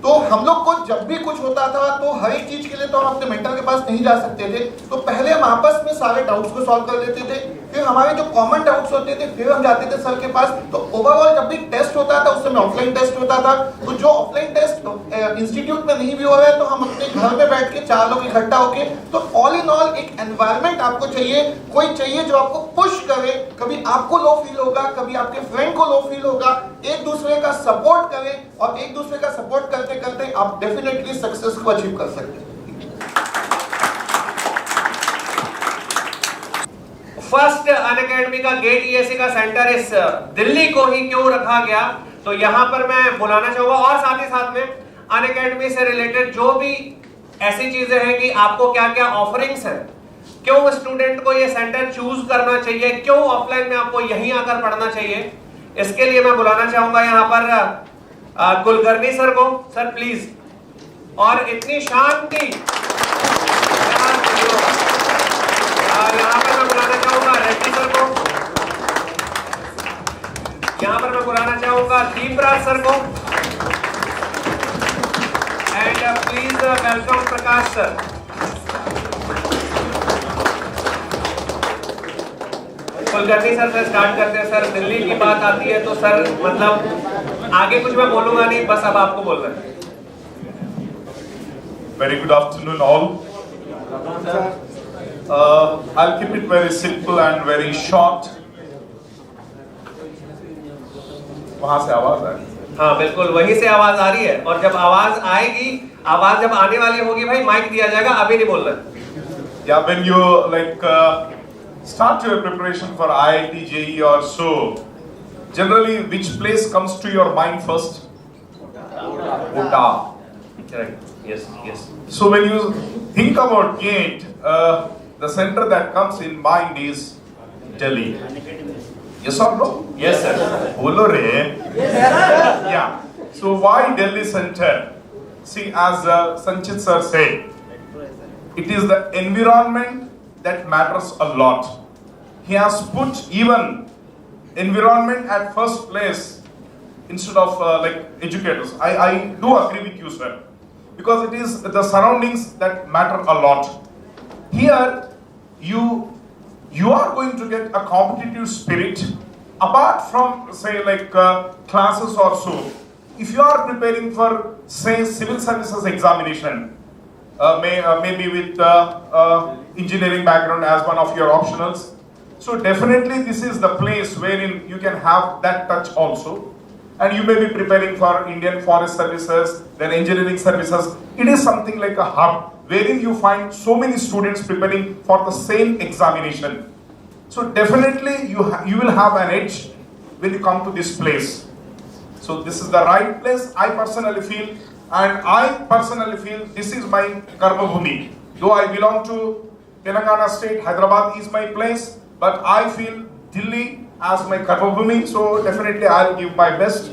तो हम लोग को जब भी कुछ होता था तो हर एक चीज के लिए तो हम अपने मेंटर के पास नहीं जा सकते थे, तो पहले हम आपस में सारे डाउट्स को सॉल्व कर लेते थे, फिर हमारे जो कॉमन डाउट्स होते थे फिर हम जाते थे सर के पास। तो ओवरऑल जब भी टेस्ट होता था उस समय ऑफलाइन टेस्ट होता था, तो जो ऑफलाइन टेस्ट इंस्टीट्यूट में नहीं भी हो रहा है तो हम अपने घर में बैठ के 4 लोग इकट्ठा होके, तो ऑल इन ऑल एक एनवायरनमेंट आपको चाहिए, कोई चाहिए जो आपको पुश करे। कभी आपको लो फील होगा, कभी आपके फ्रेंड को लो फील होगा, एक दूसरे का सपोर्ट करें और एक दूसरे का सपोर्ट करते करते आप डेफिनेटली सक्सेस को अचीव कर सकते हैं। फर्स्ट अनअकैडमी का गेट ईएससी का सेंटर इस दिल्ली को ही क्यों रखा गया, तो यहां पर मैं बुलाना चाहूंगा और साथ ही साथ में अनअकैडमी से रिलेटेड जो भी ऐसी चीजें हैं कि आपको क्या क्या ऑफरिंग्स हैं, क्यों स्टूडेंट को ये सेंटर चूज करना चाहिए, क्यों ऑफलाइन में आपको यहीं आकर पढ़ना चाहिए, इसके लिए मैं बुलाना चाहूंगा यहां पर कुलकर्णी सर को। Sir please. और इतनी शांति यहां पर मैं बुलाना चाहूंगा रेड्डी सर को, यहां पर मैं बुलाना चाहूंगा दीपराज सर को, and please welcome Prakash sir. Kulkarni sir से स्टार्ट करते हैं। सर दिल्ली की बात आती है तो सर मतलब आगे कुछ मैं बोलूंगा नहीं, बस अब आपको बोलना है। Very good afternoon all. I'll keep it very simple and very short. वहां से आवाज आ रही है? हाँ बिल्कुल वहीं से आवाज आ रही है, और जब आवाज आएगी, आवाज जब आने वाली होगी भाई माइक दिया जाएगा, अभी नहीं बोलना। Yeah, when you start your preparation for IIT, JEE or so, generally which place comes to your mind first? Utah. Correct. Yes, yes. So when you think about GATE, the center that comes in mind is Delhi. Yes or no? Yes sir. Bolo re. Yeah. So why Delhi center? See, as Sanchit sir said, it is the environment that matters a lot. He has put even environment at first place instead of educators. I do agree with you, sir, because it is the surroundings that matter a lot. Here, you are going to get a competitive spirit apart from say classes or so. If you are preparing for say civil services examination, maybe with engineering background as one of your optionals, so definitely this is the place wherein you can have that touch also. And you may be preparing for Indian Forest Services, then engineering services. It is something like a hub wherein you find so many students preparing for the same examination. So definitely you will have an edge when you come to this place. So this is the right place, I personally feel, and I personally feel this is my karma bhumi. Though I belong to Telangana state, Hyderabad is my place, but I feel Delhi as my karma bhumi, so definitely I'll give my best.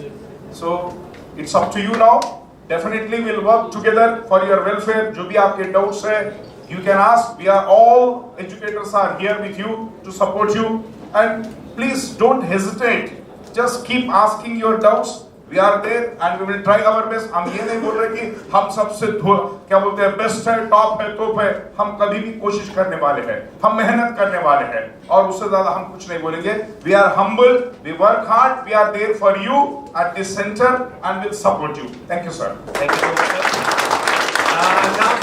So it's up to you now. Definitely we'll work together for your welfare. जो भी आपके doubts है, you can ask. We are all educators are here with you to support you, and please don't hesitate. Just keep asking your doubts. We are there and we will try our best. हम ये नहीं बोल रहे कि हम सबसे क्या बोलते हैं बेस्ट है, टॉप है, टॉप है. हम कभी भी कोशिश करने वाले हैं, हम मेहनत करने वाले हैं, और उससे ज्यादा हम कुछ नहीं बोलेंगे. We are humble, we work hard, we are there for you at this center and will support you. Thank you, sir. Thank you so much, sir. Now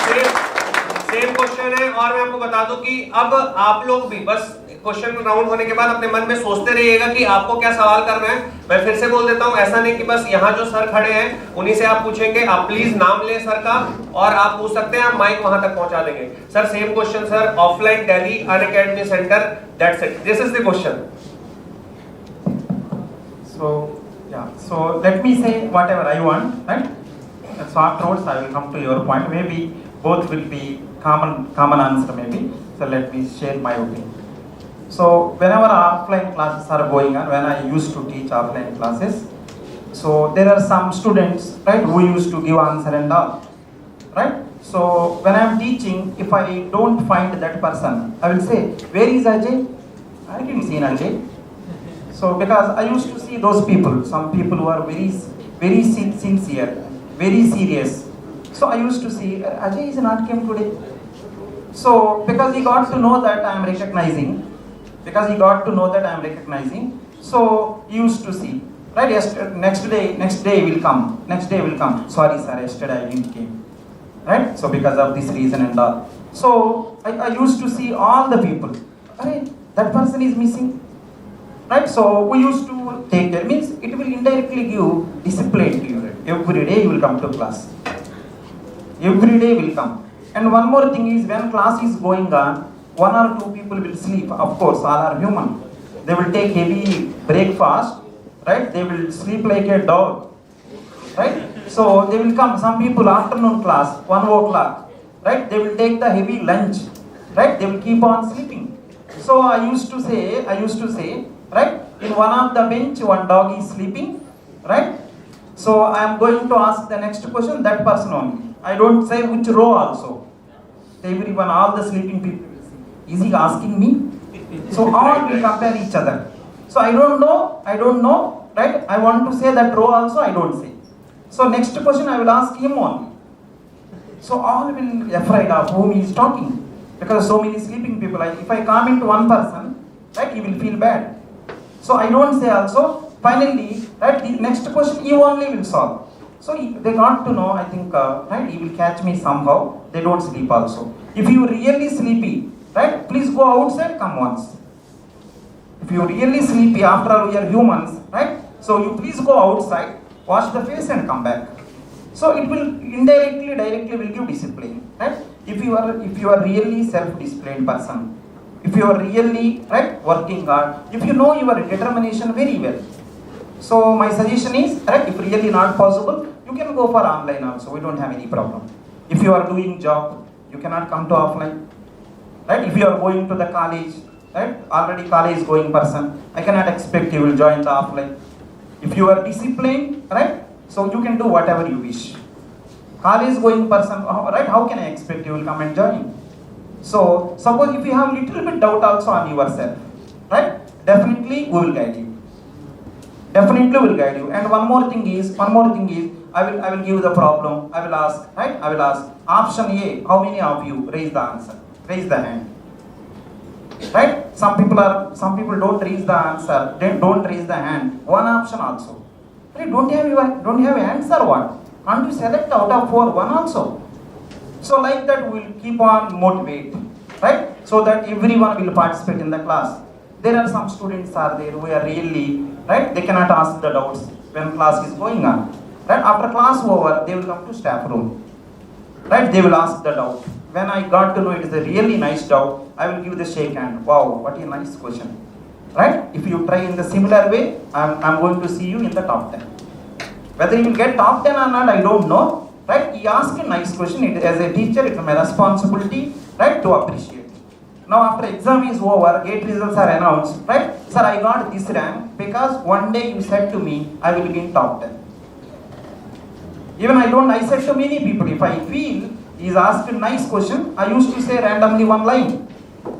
same question है, और मैं आपको बता दूं कि अब आप लोग भी बस क्वेश्चन राउंड होने के बाद अपने मन में सोचते रहिएगा कि आपको क्या सवाल करना है. मैं फिर से बोल देता हूं, ऐसा नहीं कि बस यहाँ जो सर खड़े हैं उन्हीं से आप पूछेंगे. आप प्लीज नाम लें सर का, और आप पूछ सकते हैं, हम माइक वहां तक पहुंचा देंगे. Sir same question sir, offline Delhi Unacademy centre, that's it, this is the question. So let me say whatever I want, right? So afterwards I will come to your point. Maybe both will be common answer maybe. So let me share my opinion. So whenever offline classes are going on, when I used to teach offline classes, so there are some students, right, who used to give answer and all, right? So when I am teaching, if I don't find that person, I will say, where is Ajay? I didn't see Ajay. So because I used to see those people, some people who are very sincere, very serious. So I used to see, Ajay is not came today. So because he got to know that I am recognizing, so he used to see. Right? Yesterday, next day will come. Next day will come. Sorry, sir, yesterday I didn't came. Right? So because of this reason and all. So I used to see all the people. Right? That person is missing. Right? So we used to take care. Means it will indirectly give discipline to you. Right? Every day you will come to class. Every day will come. And one more thing is when class is going on, 1 or 2 people will sleep. Of course, all are human. They will take heavy breakfast. Right? They will sleep like a dog. Right? So they will come. Some people afternoon class, 1 o'clock. Right? They will take the heavy lunch. Right? They will keep on sleeping. So I used to say, right? In one of the bench, one dog is sleeping. Right? So I am going to ask the next question, that person only. I don't say which row also. Everyone, all the sleeping people. Is he asking me? So all will compare each other. So I don't know, right? I want to say that row also, I don't say. So next question I will ask him only. So all will be afraid of whom he is talking. Because so many sleeping people, if I comment one person, right, he will feel bad. So I don't say also. Finally, right, the next question he only will solve. So they got to know, I think, right, he will catch me somehow. They don't sleep also. If you really sleepy, right, please go outside, come once. If you really sleepy, after all we are humans, right? So you please go outside, wash the face and come back. So it will indirectly, directly will give discipline, right? If you are really self-disciplined person, if you are really, right, working hard, if you know your determination very well. So my suggestion is, right, if really not possible, you can go for online also, we don't have any problem. If you are doing job, you cannot come to offline, right? If you are going to the college, right, already college going person, I cannot expect you will join the offline. If you are disciplined, right, so you can do whatever you wish. College going person, right, how can I expect you will come and join? So suppose if you have little bit doubt also on yourself, right, definitely we will guide you. Definitely will guide you. And one more thing is, I will give the problem. I will ask, right? I will ask option A. How many of you raise the answer? Raise the hand. Right? Some people don't raise the answer. They don't raise the hand. One option also. Right? Don't have answer what? Can't you select out of 4 one also? So like that we will keep on motivate. Right? So that everyone will participate in the class. There are some students are there who are really, right, they cannot ask the doubts when class is going on. Right? After class over, they will come to staff room. Right? They will ask the doubt. When I got to know it is a really nice doubt, I will give the shake hand. Wow, what a nice question. Right? If you try in the similar way, I'm going to see you in the top 10. Whether you will get top 10 or not, I don't know. Right? He asked a nice question. As a teacher, it is my responsibility, right, to appreciate. Now after exam is over, gate results are announced, right? Sir, I got this rank because one day you said to me, I will be in top 10. Even I said to many people, if I feel he is asked a nice question, I used to say randomly one line.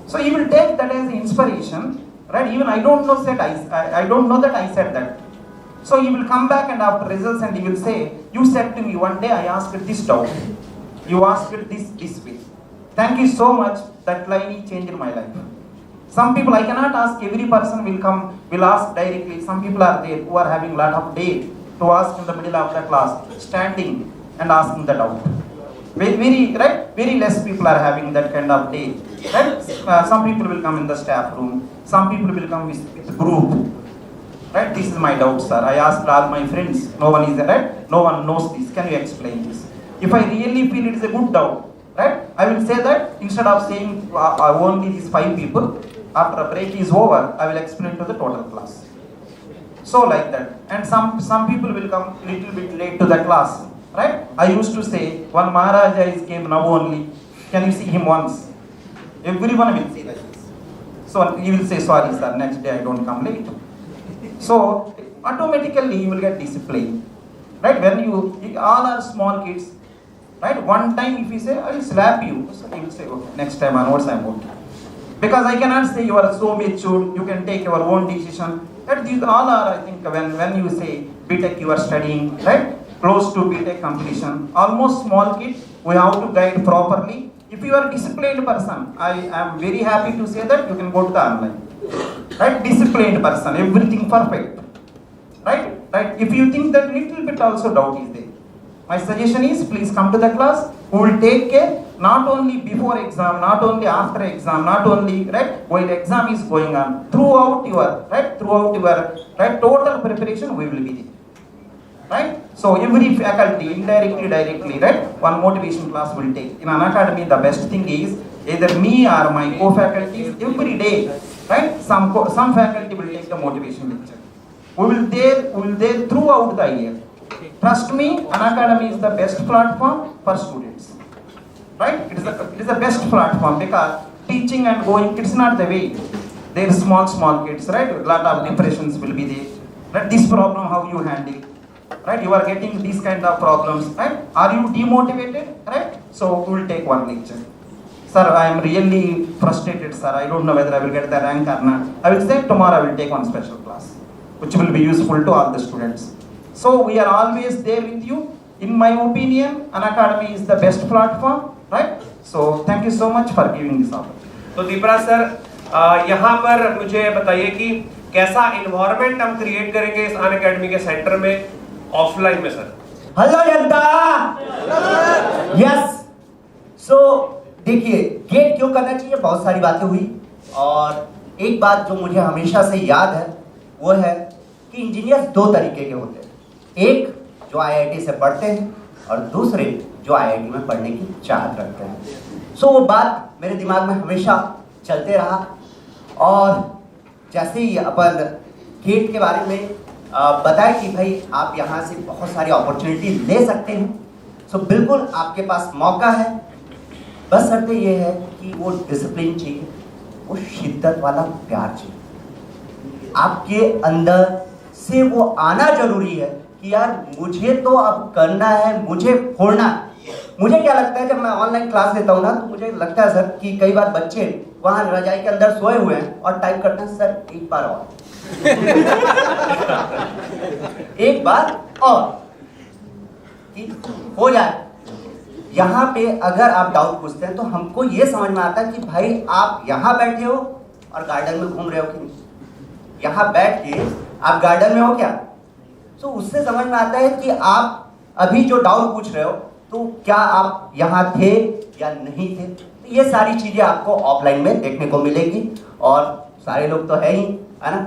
So he will take that as inspiration, right? Even I don't know that I said that. So he will come back and after results and he will say, you said to me one day I asked this doubt. You asked it this way. Thank you so much. That line changed my life. Some people I cannot ask, every person will ask directly. Some people are there who are having lot of day to ask in the middle of the class, standing and asking the doubt. Very less people are having that kind of day. Right? Some people will come in the staff room. Some people will come with group. Right? This is my doubt, sir. I asked all my friends. No one is there, right? No one knows this. Can you explain this? If I really feel it is a good doubt, right? I will say that instead of saying only these 5 people, after a break is over, I will explain to the total class. So like that. And some people will come little bit late to the class, right? I used to say, one Maharaja is came now only. Can you see him once? Everyone will say that. So he will say, sorry sir, next day I don't come late. So automatically you will get discipline, right? When you all are small kids, right? One time if you say, I will slap you, so he will say, okay, next time onwards I am okay. Because I cannot say you are so mature, you can take your own decision. That these all are, I think, when you say BTech you are studying, right? Close to BTech completion, almost small kid, we have to guide properly. If you are a disciplined person, I am very happy to say that you can go to the online. Right? Disciplined person, everything perfect. Right? right? If you think that little bit also doubt is there, my suggestion is please come to the class. We will take care not only before exam, not only after exam, not only right while exam is going on. Throughout your total preparation, we will be there. Right? So every faculty, indirectly, directly, right, one motivation class will take. In Unacademy, the best thing is either me or my co-faculties every day, right? Some faculty will take the motivation lecture. We will there throughout the year. Trust me, Unacademy is the best platform for students. Right? It is the best platform because teaching and going, it's not the way. There are small kids, right? A lot of depressions will be there. Right? This problem, how you handle. Right? You are getting these kind of problems, right? Are you demotivated, right? So we will take one lecture. Sir, I am really frustrated, sir. I don't know whether I will get the rank or not. I will say tomorrow I will take one special class, which will be useful to all the students. So we are always there with you. In my opinion, Unacademy is the best platform, right? So thank you so much for giving this opportunity. तो Deepraj sir यहाँ पर मुझे बताइए कि कैसा environment हम create करेंगे इस अनअकैडमी के सेंटर में ऑफलाइन में सर। हेलो जनता, यस। सो देखिए, गेट क्यों करना चाहिए, बहुत सारी बातें हुई और एक बात जो मुझे हमेशा से याद है वो है कि इंजीनियर दो तरीके के होते हैं, एक जो आईआईटी से पढ़ते हैं और दूसरे जो आईआईटी में पढ़ने की चाहत रखते हैं। सो वो बात मेरे दिमाग में हमेशा चलते रहा और जैसे ही अपन गेट के बारे में बताया कि भाई आप यहाँ से बहुत सारी अपॉर्चुनिटी ले सकते हैं, सो बिल्कुल आपके पास मौका है। बस शर्त ये है कि वो डिसिप्लिन चाहिए, वो शिद्दत वाला प्यार चाहिए, आपके अंदर से वो आना जरूरी है कि यार मुझे तो अब करना है, मुझे फोड़ना है। मुझे क्या लगता है, जब मैं ऑनलाइन क्लास देता हूँ ना, तो मुझे लगता है सर कि कई बार बच्चे वहाँ रजाई के अंदर सोए हुए हैं और टाइप करते हैं सर एक बार और एक बार और कि हो जाए। यहाँ पे अगर आप डाउट पूछते हैं तो हमको ये समझ में आता है कि भाई आप यहाँ बैठे हो और गार्डन में घूम रहे हो कि नहीं, यहाँ बैठ के आप गार्डन में हो क्या। तो उससे समझ में आता है कि आप अभी जो डाउट पूछ रहे हो तो क्या आप यहाँ थे या नहीं थे। तो ये सारी चीजें आपको ऑफलाइन में देखने को मिलेगी और सारे लोग तो है ही, है ना,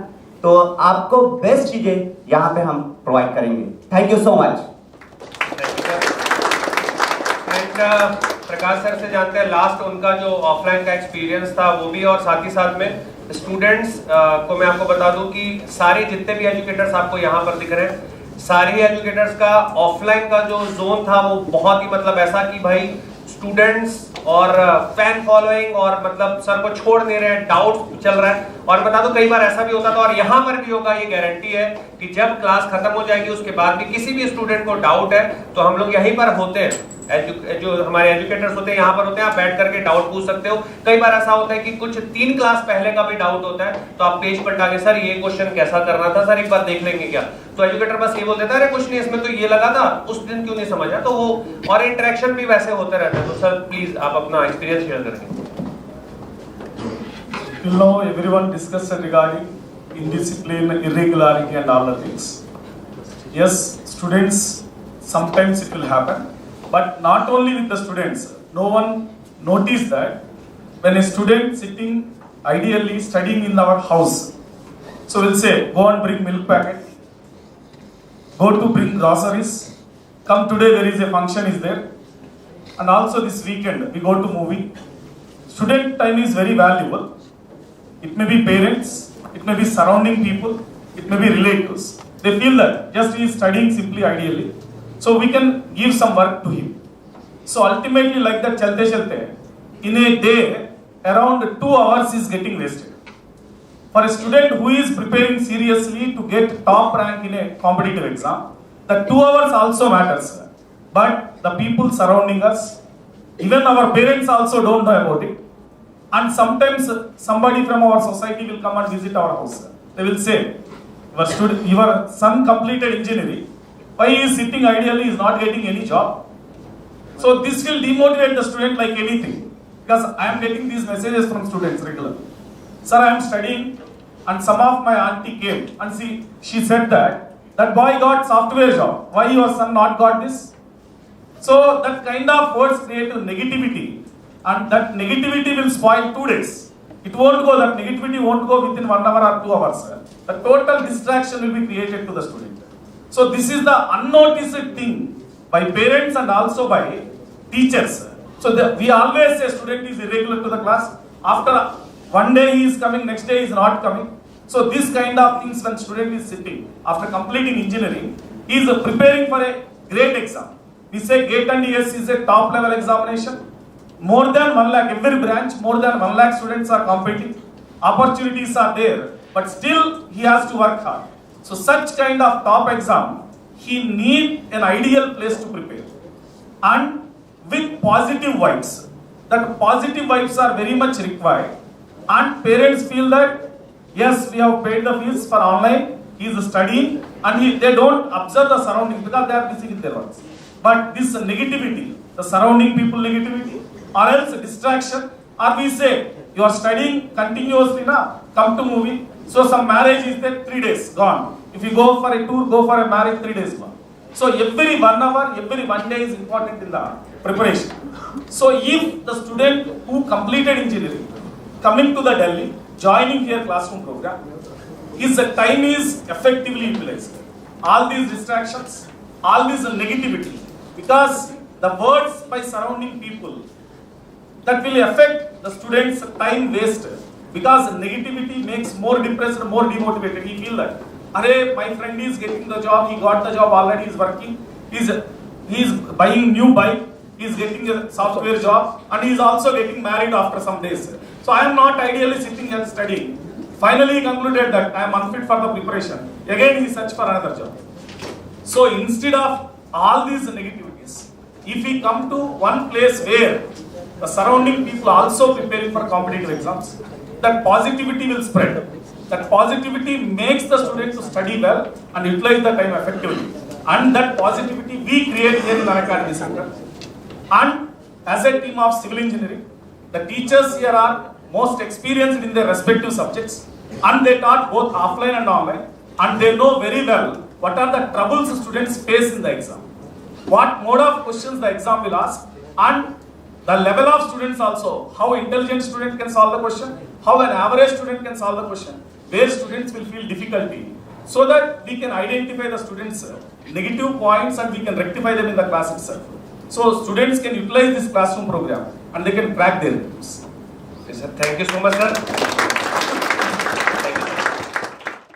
तो आपको बेस्ट चीजें यहाँ पे हम प्रोवाइड करेंगे। Thank you so much. Prakash sir से जानते हैं लास्ट उनका जो ऑफलाइन का एक्सपीरियंस था वो भी, और साथ ही साथ में स्टूडेंट्स को मैं आपको बता दूं कि सारे जितने भी एजुकेटर्स आपको यहाँ पर दिख रहे हैं, सारे एजुकेटर्स का ऑफलाइन का जो जोन था वो बहुत ही मतलब ऐसा कि भाई स्टूडेंट्स और फैन फॉलोइंग और मतलब सर को छोड़ नहीं रहे हैं, डाउट चल रहा है। और बता दो कई बार ऐसा भी होता था और यहाँ पर भी होगा, ये गारंटी है कि जब क्लास खत्म हो जाएगी उसके बाद भी किसी भी स्टूडेंट को डाउट है तो हम लोग यहीं पर होते हैं, जो हमारे एजुकेटर्स होते हैं यहाँ पर होते हैं, आप बैठ करके डाउट पूछ सकते हो। कई बार ऐसा होता है कि कुछ 3 क्लास पहले का भी डाउट होता है तो आप पेज पर डालें सर ये क्वेश्चन कैसा करना था सर, एक बार देख लेंगे क्या। तो एजुकेटर बस ये बोल देता है अरे कुछ नहीं इसमें तो ये लगा था, उस दिन क्यों नहीं समझा। तो वो और इंटरेक्शन भी वैसे होते रहते हैं। तो सर प्लीज आप अपना एक्सपीरियंस शेयर करेंगे। Till now everyone discussed regarding indiscipline, irregularity and all the things. Yes, students, sometimes it will happen, but not only with the students. No one noticed that when a student sitting ideally studying in our house, so we'll say go and bring milk packet, go to bring groceries, come today there is a function is there, and also this weekend we go to movie. Student time is very valuable. It may be parents, it may be surrounding people, it may be relatives. They feel that just he is studying simply ideally, so we can give some work to him. So ultimately, like that chalte chalte, in a day, around 2 hours is getting wasted. For a student who is preparing seriously to get top rank in a competitive exam, the 2 hours also matters. But the people surrounding us, even our parents also don't know about it. And sometimes somebody from our society will come and visit our house. They will say, your son completed engineering, why he is sitting ideally, he is not getting any job. So this will demotivate the student like anything. Because I am getting these messages from students regularly. Sir, I am studying and some of my auntie came and she said that that boy got software job. Why your son not got this? So that kind of words create a negativity, and that negativity will spoil 2 days. It won't go, that negativity won't go within 1 hour or 2 hours. The total distraction will be created to the student. So this is the unnoticed thing by parents and also by teachers. So we always say student is irregular to the class. After 1 day he is coming, next day he is not coming. So this kind of things when student is sitting after completing engineering, he is preparing for a great exam. We say GATE and ESE is a top level examination. More than 1 lakh, every branch, more than 1 lakh students are competing. Opportunities are there, but still he has to work hard. So such kind of top exam, he need an ideal place to prepare. And with positive vibes, that positive vibes are very much required. And parents feel that, yes, we have paid the fees for online, he is studying, and they don't observe the surroundings because they are busy with their works. But this negativity, the surrounding people negativity, or else distraction, or we say, you are studying continuously now, come to movie. So some marriage is there, 3 days, gone. If you go for a tour, go for a marriage, 3 days gone. So every 1 hour, every 1 day is important in the preparation. So if the student who completed engineering, coming to the Delhi, joining here classroom program, his time is effectively utilized. All these distractions, all this negativity, because the words by surrounding people, that will affect the students' time wasted. Because negativity makes more depressed, more demotivated. He feel that, arey, my friend is getting the job, he got the job already, he is working, he is buying new bike, he is getting a software job, and he is also getting married after some days. So I am not ideally sitting and studying. Finally he concluded that I am unfit for the preparation. Again he searched for another job. So instead of all these negativities, if we come to one place where the surrounding people also preparing for competitive exams, that positivity will spread. That positivity makes the students to study well and utilize the time effectively. And that positivity we create here in Unacademy Center. And as a team of civil engineering, the teachers here are most experienced in their respective subjects, and they taught both offline and online, and they know very well what are the troubles students face in the exam, what mode of questions the exam will ask, and the level of students also, how intelligent student can solve the question, how an average student can solve the question, where students will feel difficulty, so that we can identify the students' negative points and we can rectify them in the class itself. So students can utilize this classroom program and they can crack their exams. Yes, sir. Thank you so much, sir.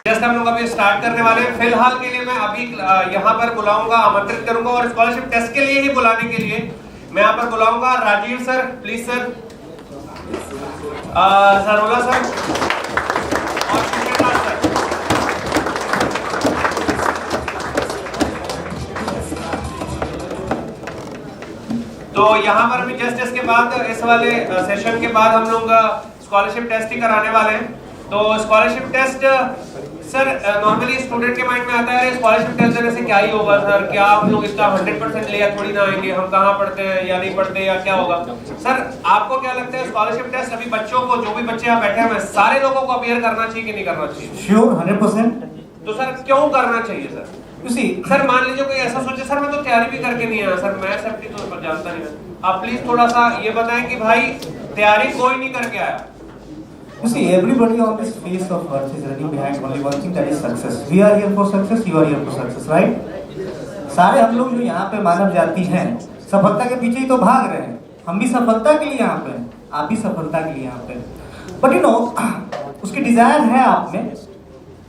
Just हम लोग अभी start करने वाले हैं। फिलहाल के लिए मैं अभी यहाँ पर बुलाऊंगा, आमंत्रित करूंगा, और स्कॉलरशिप टेस्ट के लिए ही बुलाने के लिए मैं यहाँ पर बुलाऊंगा Rajeev sir, please sir, Sarola sir और शिवराज सर। तो यहाँ पर भी जस्ट इसके बाद, इस वाले सेशन के बाद हम लोग स्कॉलरशिप टेस्ट ही कराने वाले हैं। तो scholarship test sir, normally student के माइंड में आता है स्कॉलरशिप टेस्ट देने से क्या ही होगा सर, क्या हम लोग इसका 100% लिया थोड़ी ना आएंगे, हम कहाँ पढ़ते हैं या नहीं पढ़ते या क्या होगा। सर आपको क्या लगता है स्कॉलरशिप टेस्ट अभी बच्चों को, जो भी बच्चे यहाँ बैठे हैं, सारे लोगों को अपियर करना चाहिए कि नहीं करना चाहिए? श्योर, 100%। तो सर क्यों करना चाहिए सर? सर मान लीजिए कोई ऐसा सोचे सर मैं तो तैयारी भी करके नहीं आया सर, मैं सेफ्टी तो जानता नहीं, आप प्लीज थोड़ा सा ये बताएं कि भाई तैयारी कोई नहीं करके आया। You see, everybody on this face of earth is running behind only one thing, that is success. We are here for success, you are here for success, right? सारे हम लोग जो यहाँ पे मानव जाति हैं, सफलता के पीछे ही तो भाग रहे हैं। हम भी सफलता के लिए यहाँ पे हैं, आप भी सफलता के लिए यहाँ पे हैं। But you know, उसकी डिजायर है आप में,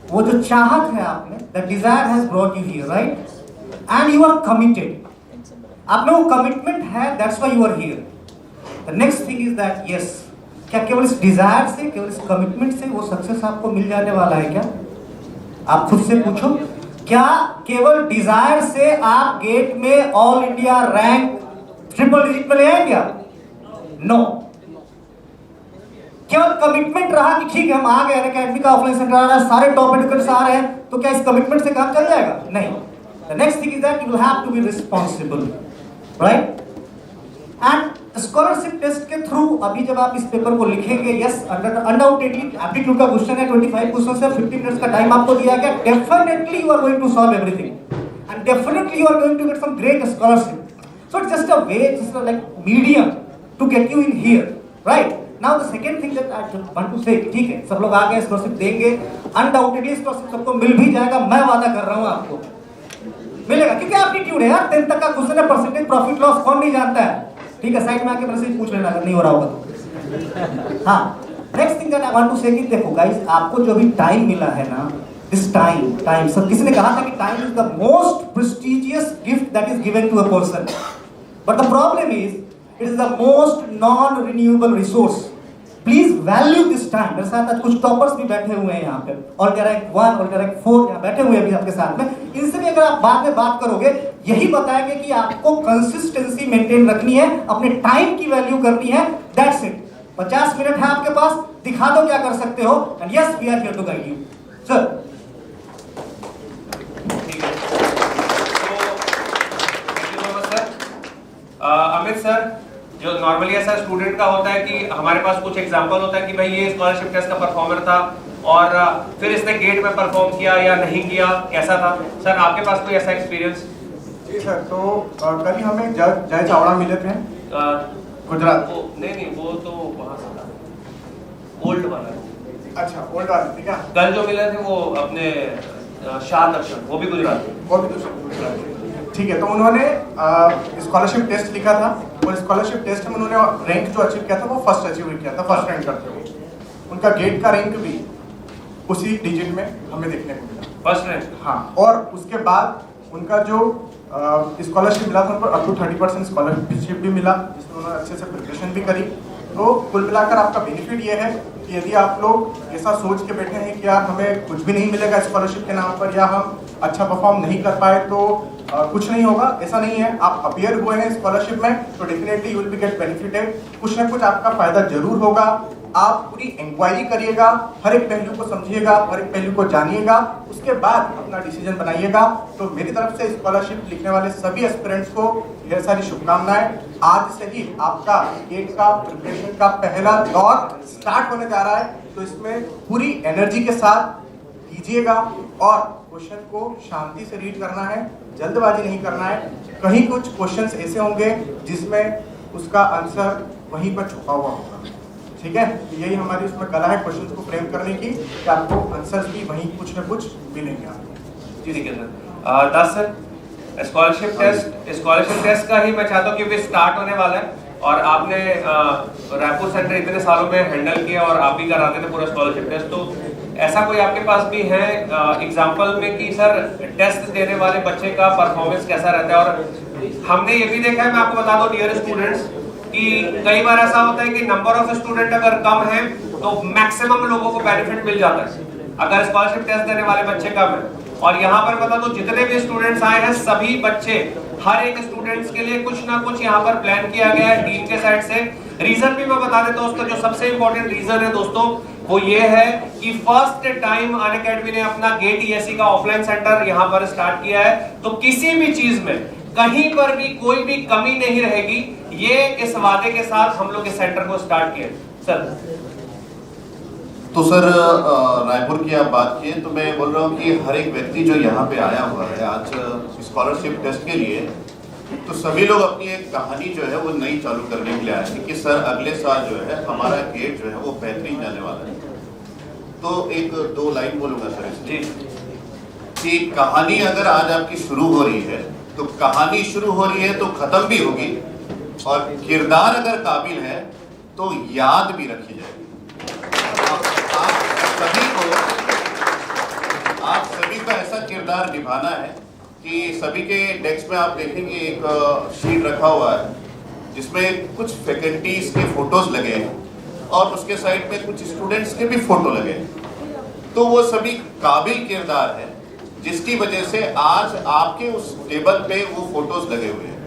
वो जो चाहत है आप में, that desire has brought you here, right? And you are committed. आप में वो commitment है, that's why you are here. The next thing is that yes, क्या केवल इस डिजायर से, केवल इस कमिटमेंट से वो सक्सेस आपको मिल जाने वाला है क्या? आप खुद से पूछो, क्या केवल डिजायर से आप गेट में all India rank triple digit में ले आएंगे? नो। केवल कमिटमेंट रहा कि ठीक है हम आ गए, अकेडमी का ऑफलाइन सेंटर आ रहा है, सारे टॉप एजुकेटर्स आ रहे हैं, तो क्या इस कमिटमेंट से काम चल जाएगा? नहीं। The next thing is that you will have to be responsible, right? And scholarship test के थ्रू अभी जब आप इस पेपर को लिखेंगे, यस अनडाउटेडली एप्टीट्यूड का क्वेश्चन है, 25 क्वेश्चन से 15 मिनट्स का टाइम आपको दिया गया, definitely you are going to solve everything and definitely you are going to get some great scholarship. So it's just a way, just like medium to get you in here, right? Now the second thing that I want to say, ठीक है सब लोग आ गए, scholarship देंगे, undoubtedly scholarship सबको मिल भी जाएगा, मैं वादा कर रहा हूं आपको मिलेगा, क्योंकि एप्टीट्यूड है यार, 10 तक का क्वेश्चन है, परसेंटेज प्रॉफिट लॉस कौन नहीं जानता है, ठीक है? साइड में आके मेरे से पूछ लेना अगर नहीं हो रहा होगा तो. हाँ, next thing that I want to say कि देखो गाइस, आपको जो भी टाइम मिला है ना, दिस टाइम सब, किसी ने कहा था कि time is the most prestigious gift that is given to a person, but the problem is it is the most non renewable resource. Please value this time. मेरे साथ आज कुछ टॉपर्स भी बैठे हुए हैं यहाँ पे, और रैंक 1 और रैंक 4 यहाँ बैठे हुए हैं अभी आपके साथ में. इनसे भी अगर आप बाद में बात करोगे, यही बताएंगे कि आपको कंसिस्टेंसी मेंटेन रखनी है, अपने टाइम की वैल्यू करनी है, दैट्स इट. 50 मिनट है आपके पास, दिखा दो क्या कर सकते हो, and yes we are here to guide you. Sir ठीक है, तो अमित सर, जो नॉर्मली ऐसा स्टूडेंट का होता है कि हमारे पास कुछ एग्जांपल होता है कि भाई ये स्कॉलरशिप टेस्ट का परफॉर्मर था और फिर इसने गेट में परफॉर्म किया या नहीं किया, कैसा था? सर आपके पास कोई ऐसा एक्सपीरियंस? जी सर, तो कल ही हमें जय चावड़ा मिले थे गुजरात. नहीं वो तो वहाँ से था, ओल्ड वाला. अच्छा, ओल्ड वाला, ठीक है. कल जो मिले थे वो अपने शाह दर्शन, वो भी गुजरात, वो भी गुजरात, ठीक है. तो उन्होंने स्कॉलरशिप टेस्ट लिखा था, और स्कॉलरशिप टेस्ट में उन्होंने रैंक जो अचीव किया था वो फर्स्ट अचीव किया था, फर्स्ट रैंक करते हुए. उनका गेट का रैंक भी उसी डिजिट में हमें देखने को मिला, फर्स्ट रैंक. हाँ, और उसके बाद उनका जो स्कॉलरशिप मिला था, उनको अप टू 30% स्कॉलरशिप भी मिला, जिसमें उन्होंने अच्छे से प्रिपरेशन भी करी. तो कुल मिलाकर आपका बेनिफिट ये है कि यदि आप लोग ऐसा सोच के बैठे हैं कि यार हमें कुछ भी नहीं मिलेगा स्कॉलरशिप के नाम पर, या हम अच्छा परफॉर्म नहीं कर पाए तो कुछ नहीं होगा, ऐसा नहीं है. आप अपियर हुए हैं स्कॉलरशिप में तो definitely you will be get benefited. कुछ ना कुछ आपका फायदा जरूर होगा. आप पूरी इंक्वायरी करिएगा, हर एक पहलू को समझिएगा, हर एक पहलू को जानिएगा, उसके बाद अपना डिसीजन बनाइएगा. तो मेरी तरफ से स्कॉलरशिप लिखने वाले सभी एस्पिरेंट्स को ढेर सारी शुभकामनाएं. आज से ही आपका गेट का प्रिपरेशन का पहला दौर स्टार्ट होने जा रहा है, तो इसमें पूरी एनर्जी के साथ कीजिएगा और क्वेश्चन को शांति से रीड करना है, जल्दबाजी नहीं करना है. कहीं कुछ क्वेश्चंस ऐसे होंगे जिसमें उसका आंसर वहीं पर छुपा हुआ होगा, ठीक है? यही हमारी उसमें कला है क्वेश्चंस को फ्रेम करने की, कि आपको आंसर्स भी वहीं कुछ न कुछ मिलेंगे आपको. जी ठीक है सर. दास सर, स्कॉलरशिप टेस्ट का ही मैं चाहता हूँ कि स्टार्ट होने वाला है, और आपने रायपुर सेंटर इतने सालों में हैंडल किया और आप भी कराते थे पूरा स्कॉलरशिप टेस्ट, तो ऐसा कोई आपके पास भी है एग्जांपल में कि सर टेस्ट देने वाले बच्चे का परफॉर्मेंस कैसा रहता है? और हमने ये भी देखा है, मैं आपको बता दूं डियर स्टूडेंट्स, कि कई बार ऐसा होता है कि नंबर ऑफ स्टूडेंट अगर कम है तो मैक्सिमम लोगों को बेनिफिट मिल जाता है अगर स्कॉलरशिप टेस्ट देने वाले बच्चे कम है. और यहाँ पर बता दो, जितने भी स्टूडेंट्स आए हैं सभी बच्चे, हर एक स्टूडेंट्स के लिए कुछ ना कुछ यहाँ पर प्लान किया गया है टीम के साइड से. रीजन भी मैं बता देता हूँ, उसका जो सबसे इंपॉर्टेंट रीजन है दोस्तों, वो ये है कि फर्स्ट टाइम अनअकैडमी ने अपना गेट ईएससी का ऑफलाइन सेंटर यहाँ पर स्टार्ट किया है. तो किसी भी चीज में कहीं पर भी कोई भी कमी नहीं रहेगी, ये इस वादे के साथ हम लोग इस सेंटर को स्टार्ट किए. सर तो सर, रायपुर की आप बात किए तो मैं बोल रहा हूँ कि हर एक व्यक्ति जो यहाँ पे आया हुआ है आज स्कॉलरशिप टेस्ट के लिए, तो सभी लोग अपनी एक कहानी जो है वो नई चालू करने के लिए आए हैं कि सर अगले साल जो है हमारा गेट जो है वो बेहतरीन जाने वाला है. तो एक दो लाइन बोलूंगा सर इसलिए कि कहानी अगर आज आपकी शुरू हो रही है तो कहानी शुरू हो रही है तो खत्म भी होगी, और किरदार अगर काबिल है तो याद भी रखी जाएगी. आप सभी का ऐसा किरदार निभाना है कि सभी के डेस्क में आप देखेंगे एक शीट रखा हुआ है जिसमें कुछ फैकल्टीज के फोटोज लगे हैं और उसके साइड में कुछ स्टूडेंट्स के भी फोटो लगे हैं. तो वो सभी काबिल किरदार है जिसकी वजह से आज आपके उस टेबल पे वो फोटोज लगे हुए हैं.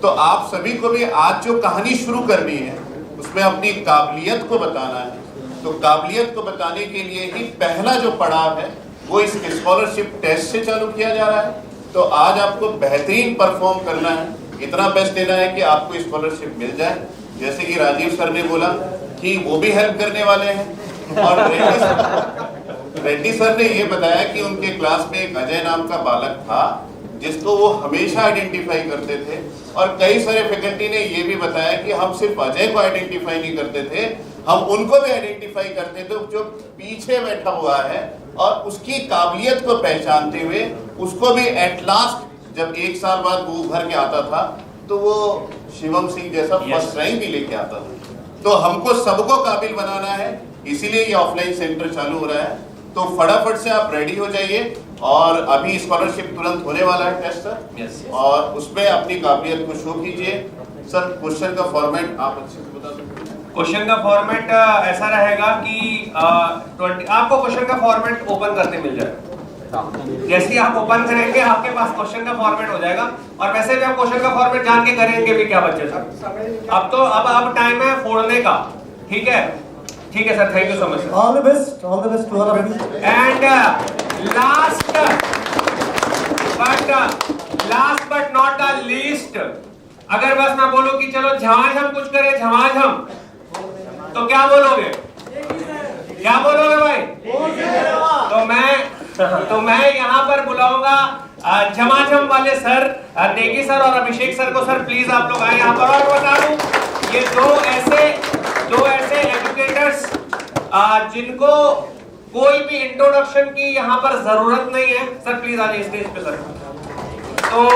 तो आप सभी को भी आज जो कहानी शुरू करनी है उसमें अपनी काबिलियत को बताना है. तो काबिलियत को बताने के लिए ही पहला जो पड़ाव है वो इस स्कॉलरशिप टेस्ट से चालू किया जा रहा है. तो आज आपको बेहतरीन परफॉर्म करना है, इतना बेस्ट देना है कि आपको स्कॉलरशिप मिल जाए. जैसे कि राजीव सर ने बोला कि वो भी हेल्प करने वाले हैं, और रेड्डी सर ने ये बताया कि उनके क्लास में एक अजय नाम का बालक था जिसको वो हमेशा आइडेंटिफाई करते थे, और कई सारे फैकल्टी ने ये भी बताया कि हम सिर्फ अजय को आइडेंटिफाई नहीं करते थे, हम उनको भी आइडेंटिफाई करते थे जो पीछे बैठा हुआ है, और उसकी काबिलियत को पहचानते हुए उसको भी एट लास्ट जब 1 साल बाद वो उभर के आता था तो वो शिवम सिंह जैसा फर्स्ट रैंक भी लेके आता था। तो हमको सबको काबिल बनाना है, इसीलिए ये ऑफलाइन सेंटर चालू हो रहा है। तो फटाफट से आप रेडी हो जाइए, और अभी स्कॉलरशिप तुरंत होने वाला है टेस्ट सर, और उसमें अपनी काबिलियत को शो कीजिए। सर क्वेश्चन का फॉर्मेट आप अच्छे से बता सकते हैं? क्वेश्चन का फॉर्मेट ऐसा रहेगा कि आपको क्वेश्चन का फॉर्मेट ओपन करते मिल जाएगा। जैसे ही आप ओपन करेंगे आपके पास क्वेश्चन का फॉर्मेट हो जाएगा, और वैसे भी आप क्वेश्चन का फॉर्मेट जान के करेंगे भी क्या बच्चे सर। अब टाइम है फोड़ने का, ठीक है? ठीक है sir, thank you so much sir. All the best to all of you. And last but not the least, अगर बस मैं बोलूं कि चलो झमाझम कुछ करें, झमाझम, तो क्या बोलोगे? क्या बोलोगे भाई? तो मैं यहाँ पर बुलाऊंगा झमाझम वाले सर, नेगी सर और अभिषेक सर को। सर प्लीज आप लोग आए यहाँ पर। और बता दूं, ये दो ऐसे एजुकेटर्स जिनको कोई भी इंट्रोडक्शन की यहाँ पर जरूरत नहीं है। सर प्लीज आ जाइए स्टेज पे सर। तो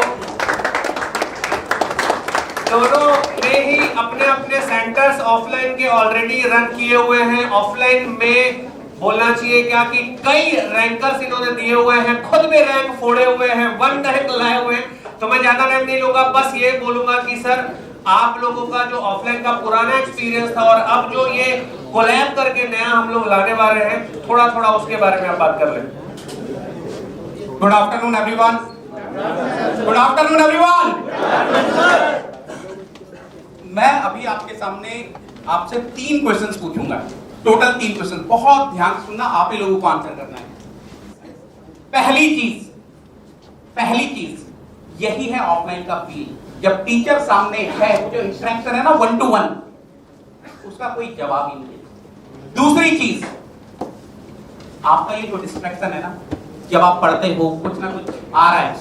दोनों ने ही अपने अपने सेंटर्स ऑफलाइन के ऑलरेडी रन किए हुए हैं। ऑफलाइन में बोलना चाहिए क्या कि कई रैंकर्स इन्होंने दिए हुए हैं, खुद भी रैंक फोड़े हुए हैं, 1 रैंक लाए हुए हैं। तो मैं ज्यादा टाइम नहीं लूंगा, बस ये बोलूंगा कि सर आप लोगों का जो ऑफलाइन का पुराना एक्सपीरियंस था और अब जो ये कोलैब करके नया हम लोग लाने वाले हैं, थोड़ा थोड़ा उसके बारे में आप बात कर लें। Good afternoon everyone. Good afternoon everyone. मैं अभी आपके सामने आपसे 3 क्वेश्चंस पूछूंगा, टोटल 3 क्वेश्चन। बहुत ध्यान से सुनना, आप ही लोगों को आंसर करना है। पहली चीज यही है ऑफलाइन का फील, जब टीचर सामने है, वो जो इंटरेक्शन है ना 1 to 1, उसका कोई जवाब ही नहीं है। दूसरी चीज, आपका ये जो डिस्ट्रैक्शन है ना, जब आप पढ़ते हो कुछ ना कुछ आ रहा है,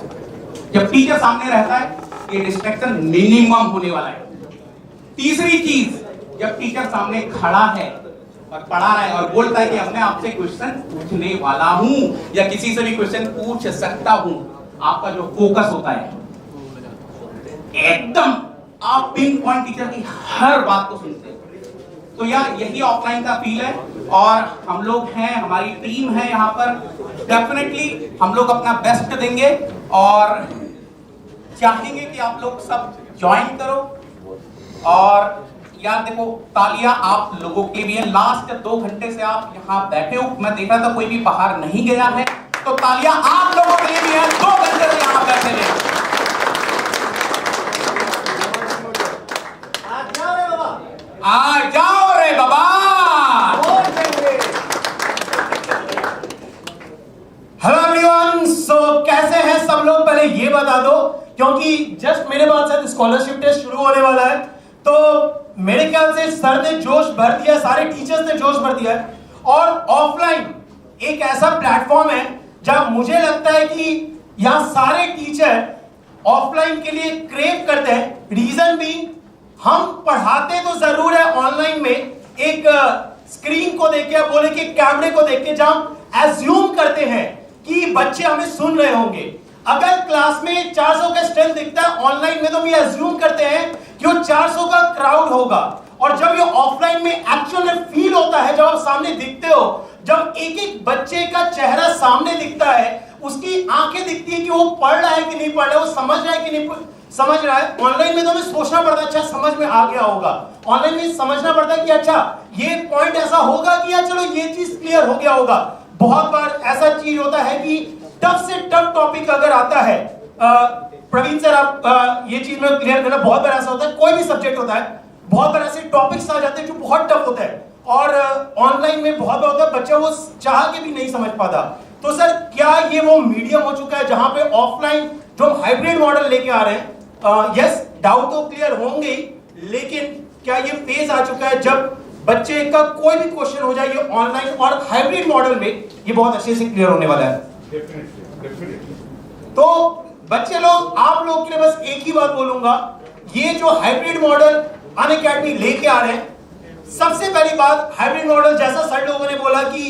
जब टीचर सामने रहता है ये डिस्ट्रैक्शन मिनिमम होने वाला है। तीसरी चीज, जब टीचर सामने खड़ा है और पढ़ा रहा है और बोलता है कि अब मैं आपसे क्वेश्चन पूछने वाला हूं या किसी से भी क्वेश्चन पूछ सकता हूं, आपका जो फोकस होता है एकदम आप पिन पॉइंट टीचर की हर बात को सुनते हैं। तो यार यही ऑफलाइन का फील है, और हम लोग हैं, हमारी टीम है यहाँ पर, डेफिनेटली हम लोग अपना बेस्ट देंगे और चाहेंगे कि आप लोग सब ज्वाइन करो। और यार देखो, तालियां आप लोगों के लिए। लास्ट 2 घंटे से आप यहाँ बैठे हो, मैं देख रहा था कोई भी बाहर नहीं गया है, तो तालियां आप लोगों के लिए भी है। 2 घंटे से यहाँ बैठे हैं। आ जाओ रे बाबा। हेलो एवरीवन, सो कैसे हैं सब लोग? पहले ये बता दो, क्योंकि जस्ट मेरे बाद शायद स्कॉलरशिप टेस्ट शुरू होने वाला है, तो मेरे ख्याल से सर ने जोश भर दिया, सारे टीचर्स ने जोश भर दिया है। और ऑफलाइन एक ऐसा प्लेटफॉर्म है जहां मुझे लगता है कि यहां सारे टीचर ऑफलाइन के लिए क्रेव करते हैं। रीजन भी, हम पढ़ाते तो जरूर है ऑनलाइन में, एक स्क्रीन को देख के, बोले कि कैमरे को देख के, जहां एज्यूम करते हैं कि बच्चे हमें सुन रहे होंगे। अगर क्लास में 400 का स्ट्रेंथ दिखता है, ऑनलाइन में तो हम ये एज्यूम करते हैं कि वो 400 का क्राउड होगा। और जब ये ऑफलाइन में एक्चुअल में फील होता है, जब आप सामने दिखते हो, जब एक एक बच्चे का चेहरा सामने दिखता है, उसकी आंखें दिखती है कि वो पढ़ रहा है कि नहीं पढ़ रहा है, वो समझ रहा है कि नहीं समझ रहा है। ऑनलाइन में तो हमें सोचना पड़ता है, अच्छा समझ में आ गया होगा। ऑनलाइन में समझना पड़ता है कि अच्छा ये पॉइंट ऐसा होगा कि यार चलो ये चीज क्लियर हो गया होगा। बहुत बार ऐसा चीज होता है कि टफ से टफ टॉपिक अगर आता है, प्रवीण सर आप ये चीज में क्लियर करना, बहुत बार ऐसा होता है, कोई भी सब्जेक्ट होता है, बहुत बार ऐसे टॉपिक्स आ जाते हैं जो बहुत टफ होता है, और ऑनलाइन में बहुत बार होता है बच्चा वो चाह के भी नहीं समझ पाता। तो सर क्या ये वो मीडियम हो चुका है जहां पे ऑफलाइन जो हम हाइब्रिड मॉडल लेके आ रहे हैं, यस डाउट तो क्लियर होंगे ही, लेकिन क्या ये फेज आ चुका है जब बच्चे का कोई भी क्वेश्चन हो जाए ये ऑनलाइन और हाइब्रिड मॉडल में ये बहुत अच्छे से क्लियर होने वाला है? तो बच्चे लोग, आप लोग के लिए बस एक ही बात बोलूंगा, ये जो हाइब्रिड मॉडल अनअकैडमी लेके आ रहे हैं, सबसे पहली बात, हाइब्रिड मॉडल जैसा सर लोगों ने बोला कि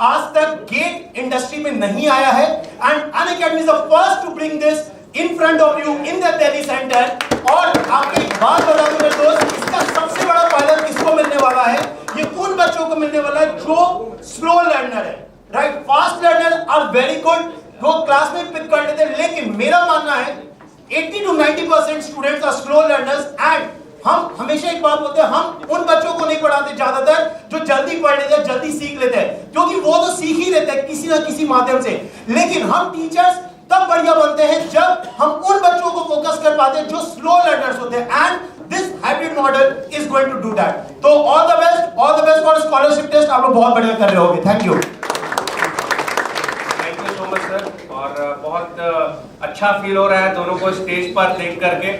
आज तक गेट इंडस्ट्री में नहीं आया है and Unacademy is the first to bring this in front of you in the Delhi centre. और आपको एक बात बता दूं मेरे दोस्त, इसका सबसे बड़ा फायदा किसको मिलने वाला है? ये उन बच्चों को मिलने वाला है जो स्लो लर्नर है, right? Fast learner are very good, वो क्लास में पिक कर लेते हैं, लेकिन मेरा मानना है 80 to 90% students are slow learners and हम हमेशा एक बात बोलते हैं, हम उन बच्चों को नहीं पढ़ाते ज्यादातर जो जल्दी पढ़ लेते हैं, जल्दी सीख लेते हैं, क्योंकि वो तो सीख ही लेते हैं किसी ना किसी माध्यम से। लेकिन हम टीचर्स तब बढ़िया बनते हैं जब हम उन बच्चों को फोकस कर पाते हैं जो स्लो लर्नर्स होते हैं and this hybrid model is going to do that. तो all the best for scholarship test. आप लोग बहुत बढ़िया कर रहे होगे। Thank you sir. और बहुत अच्छा फील हो रहा है दोनों को स्टेज पर देख करके।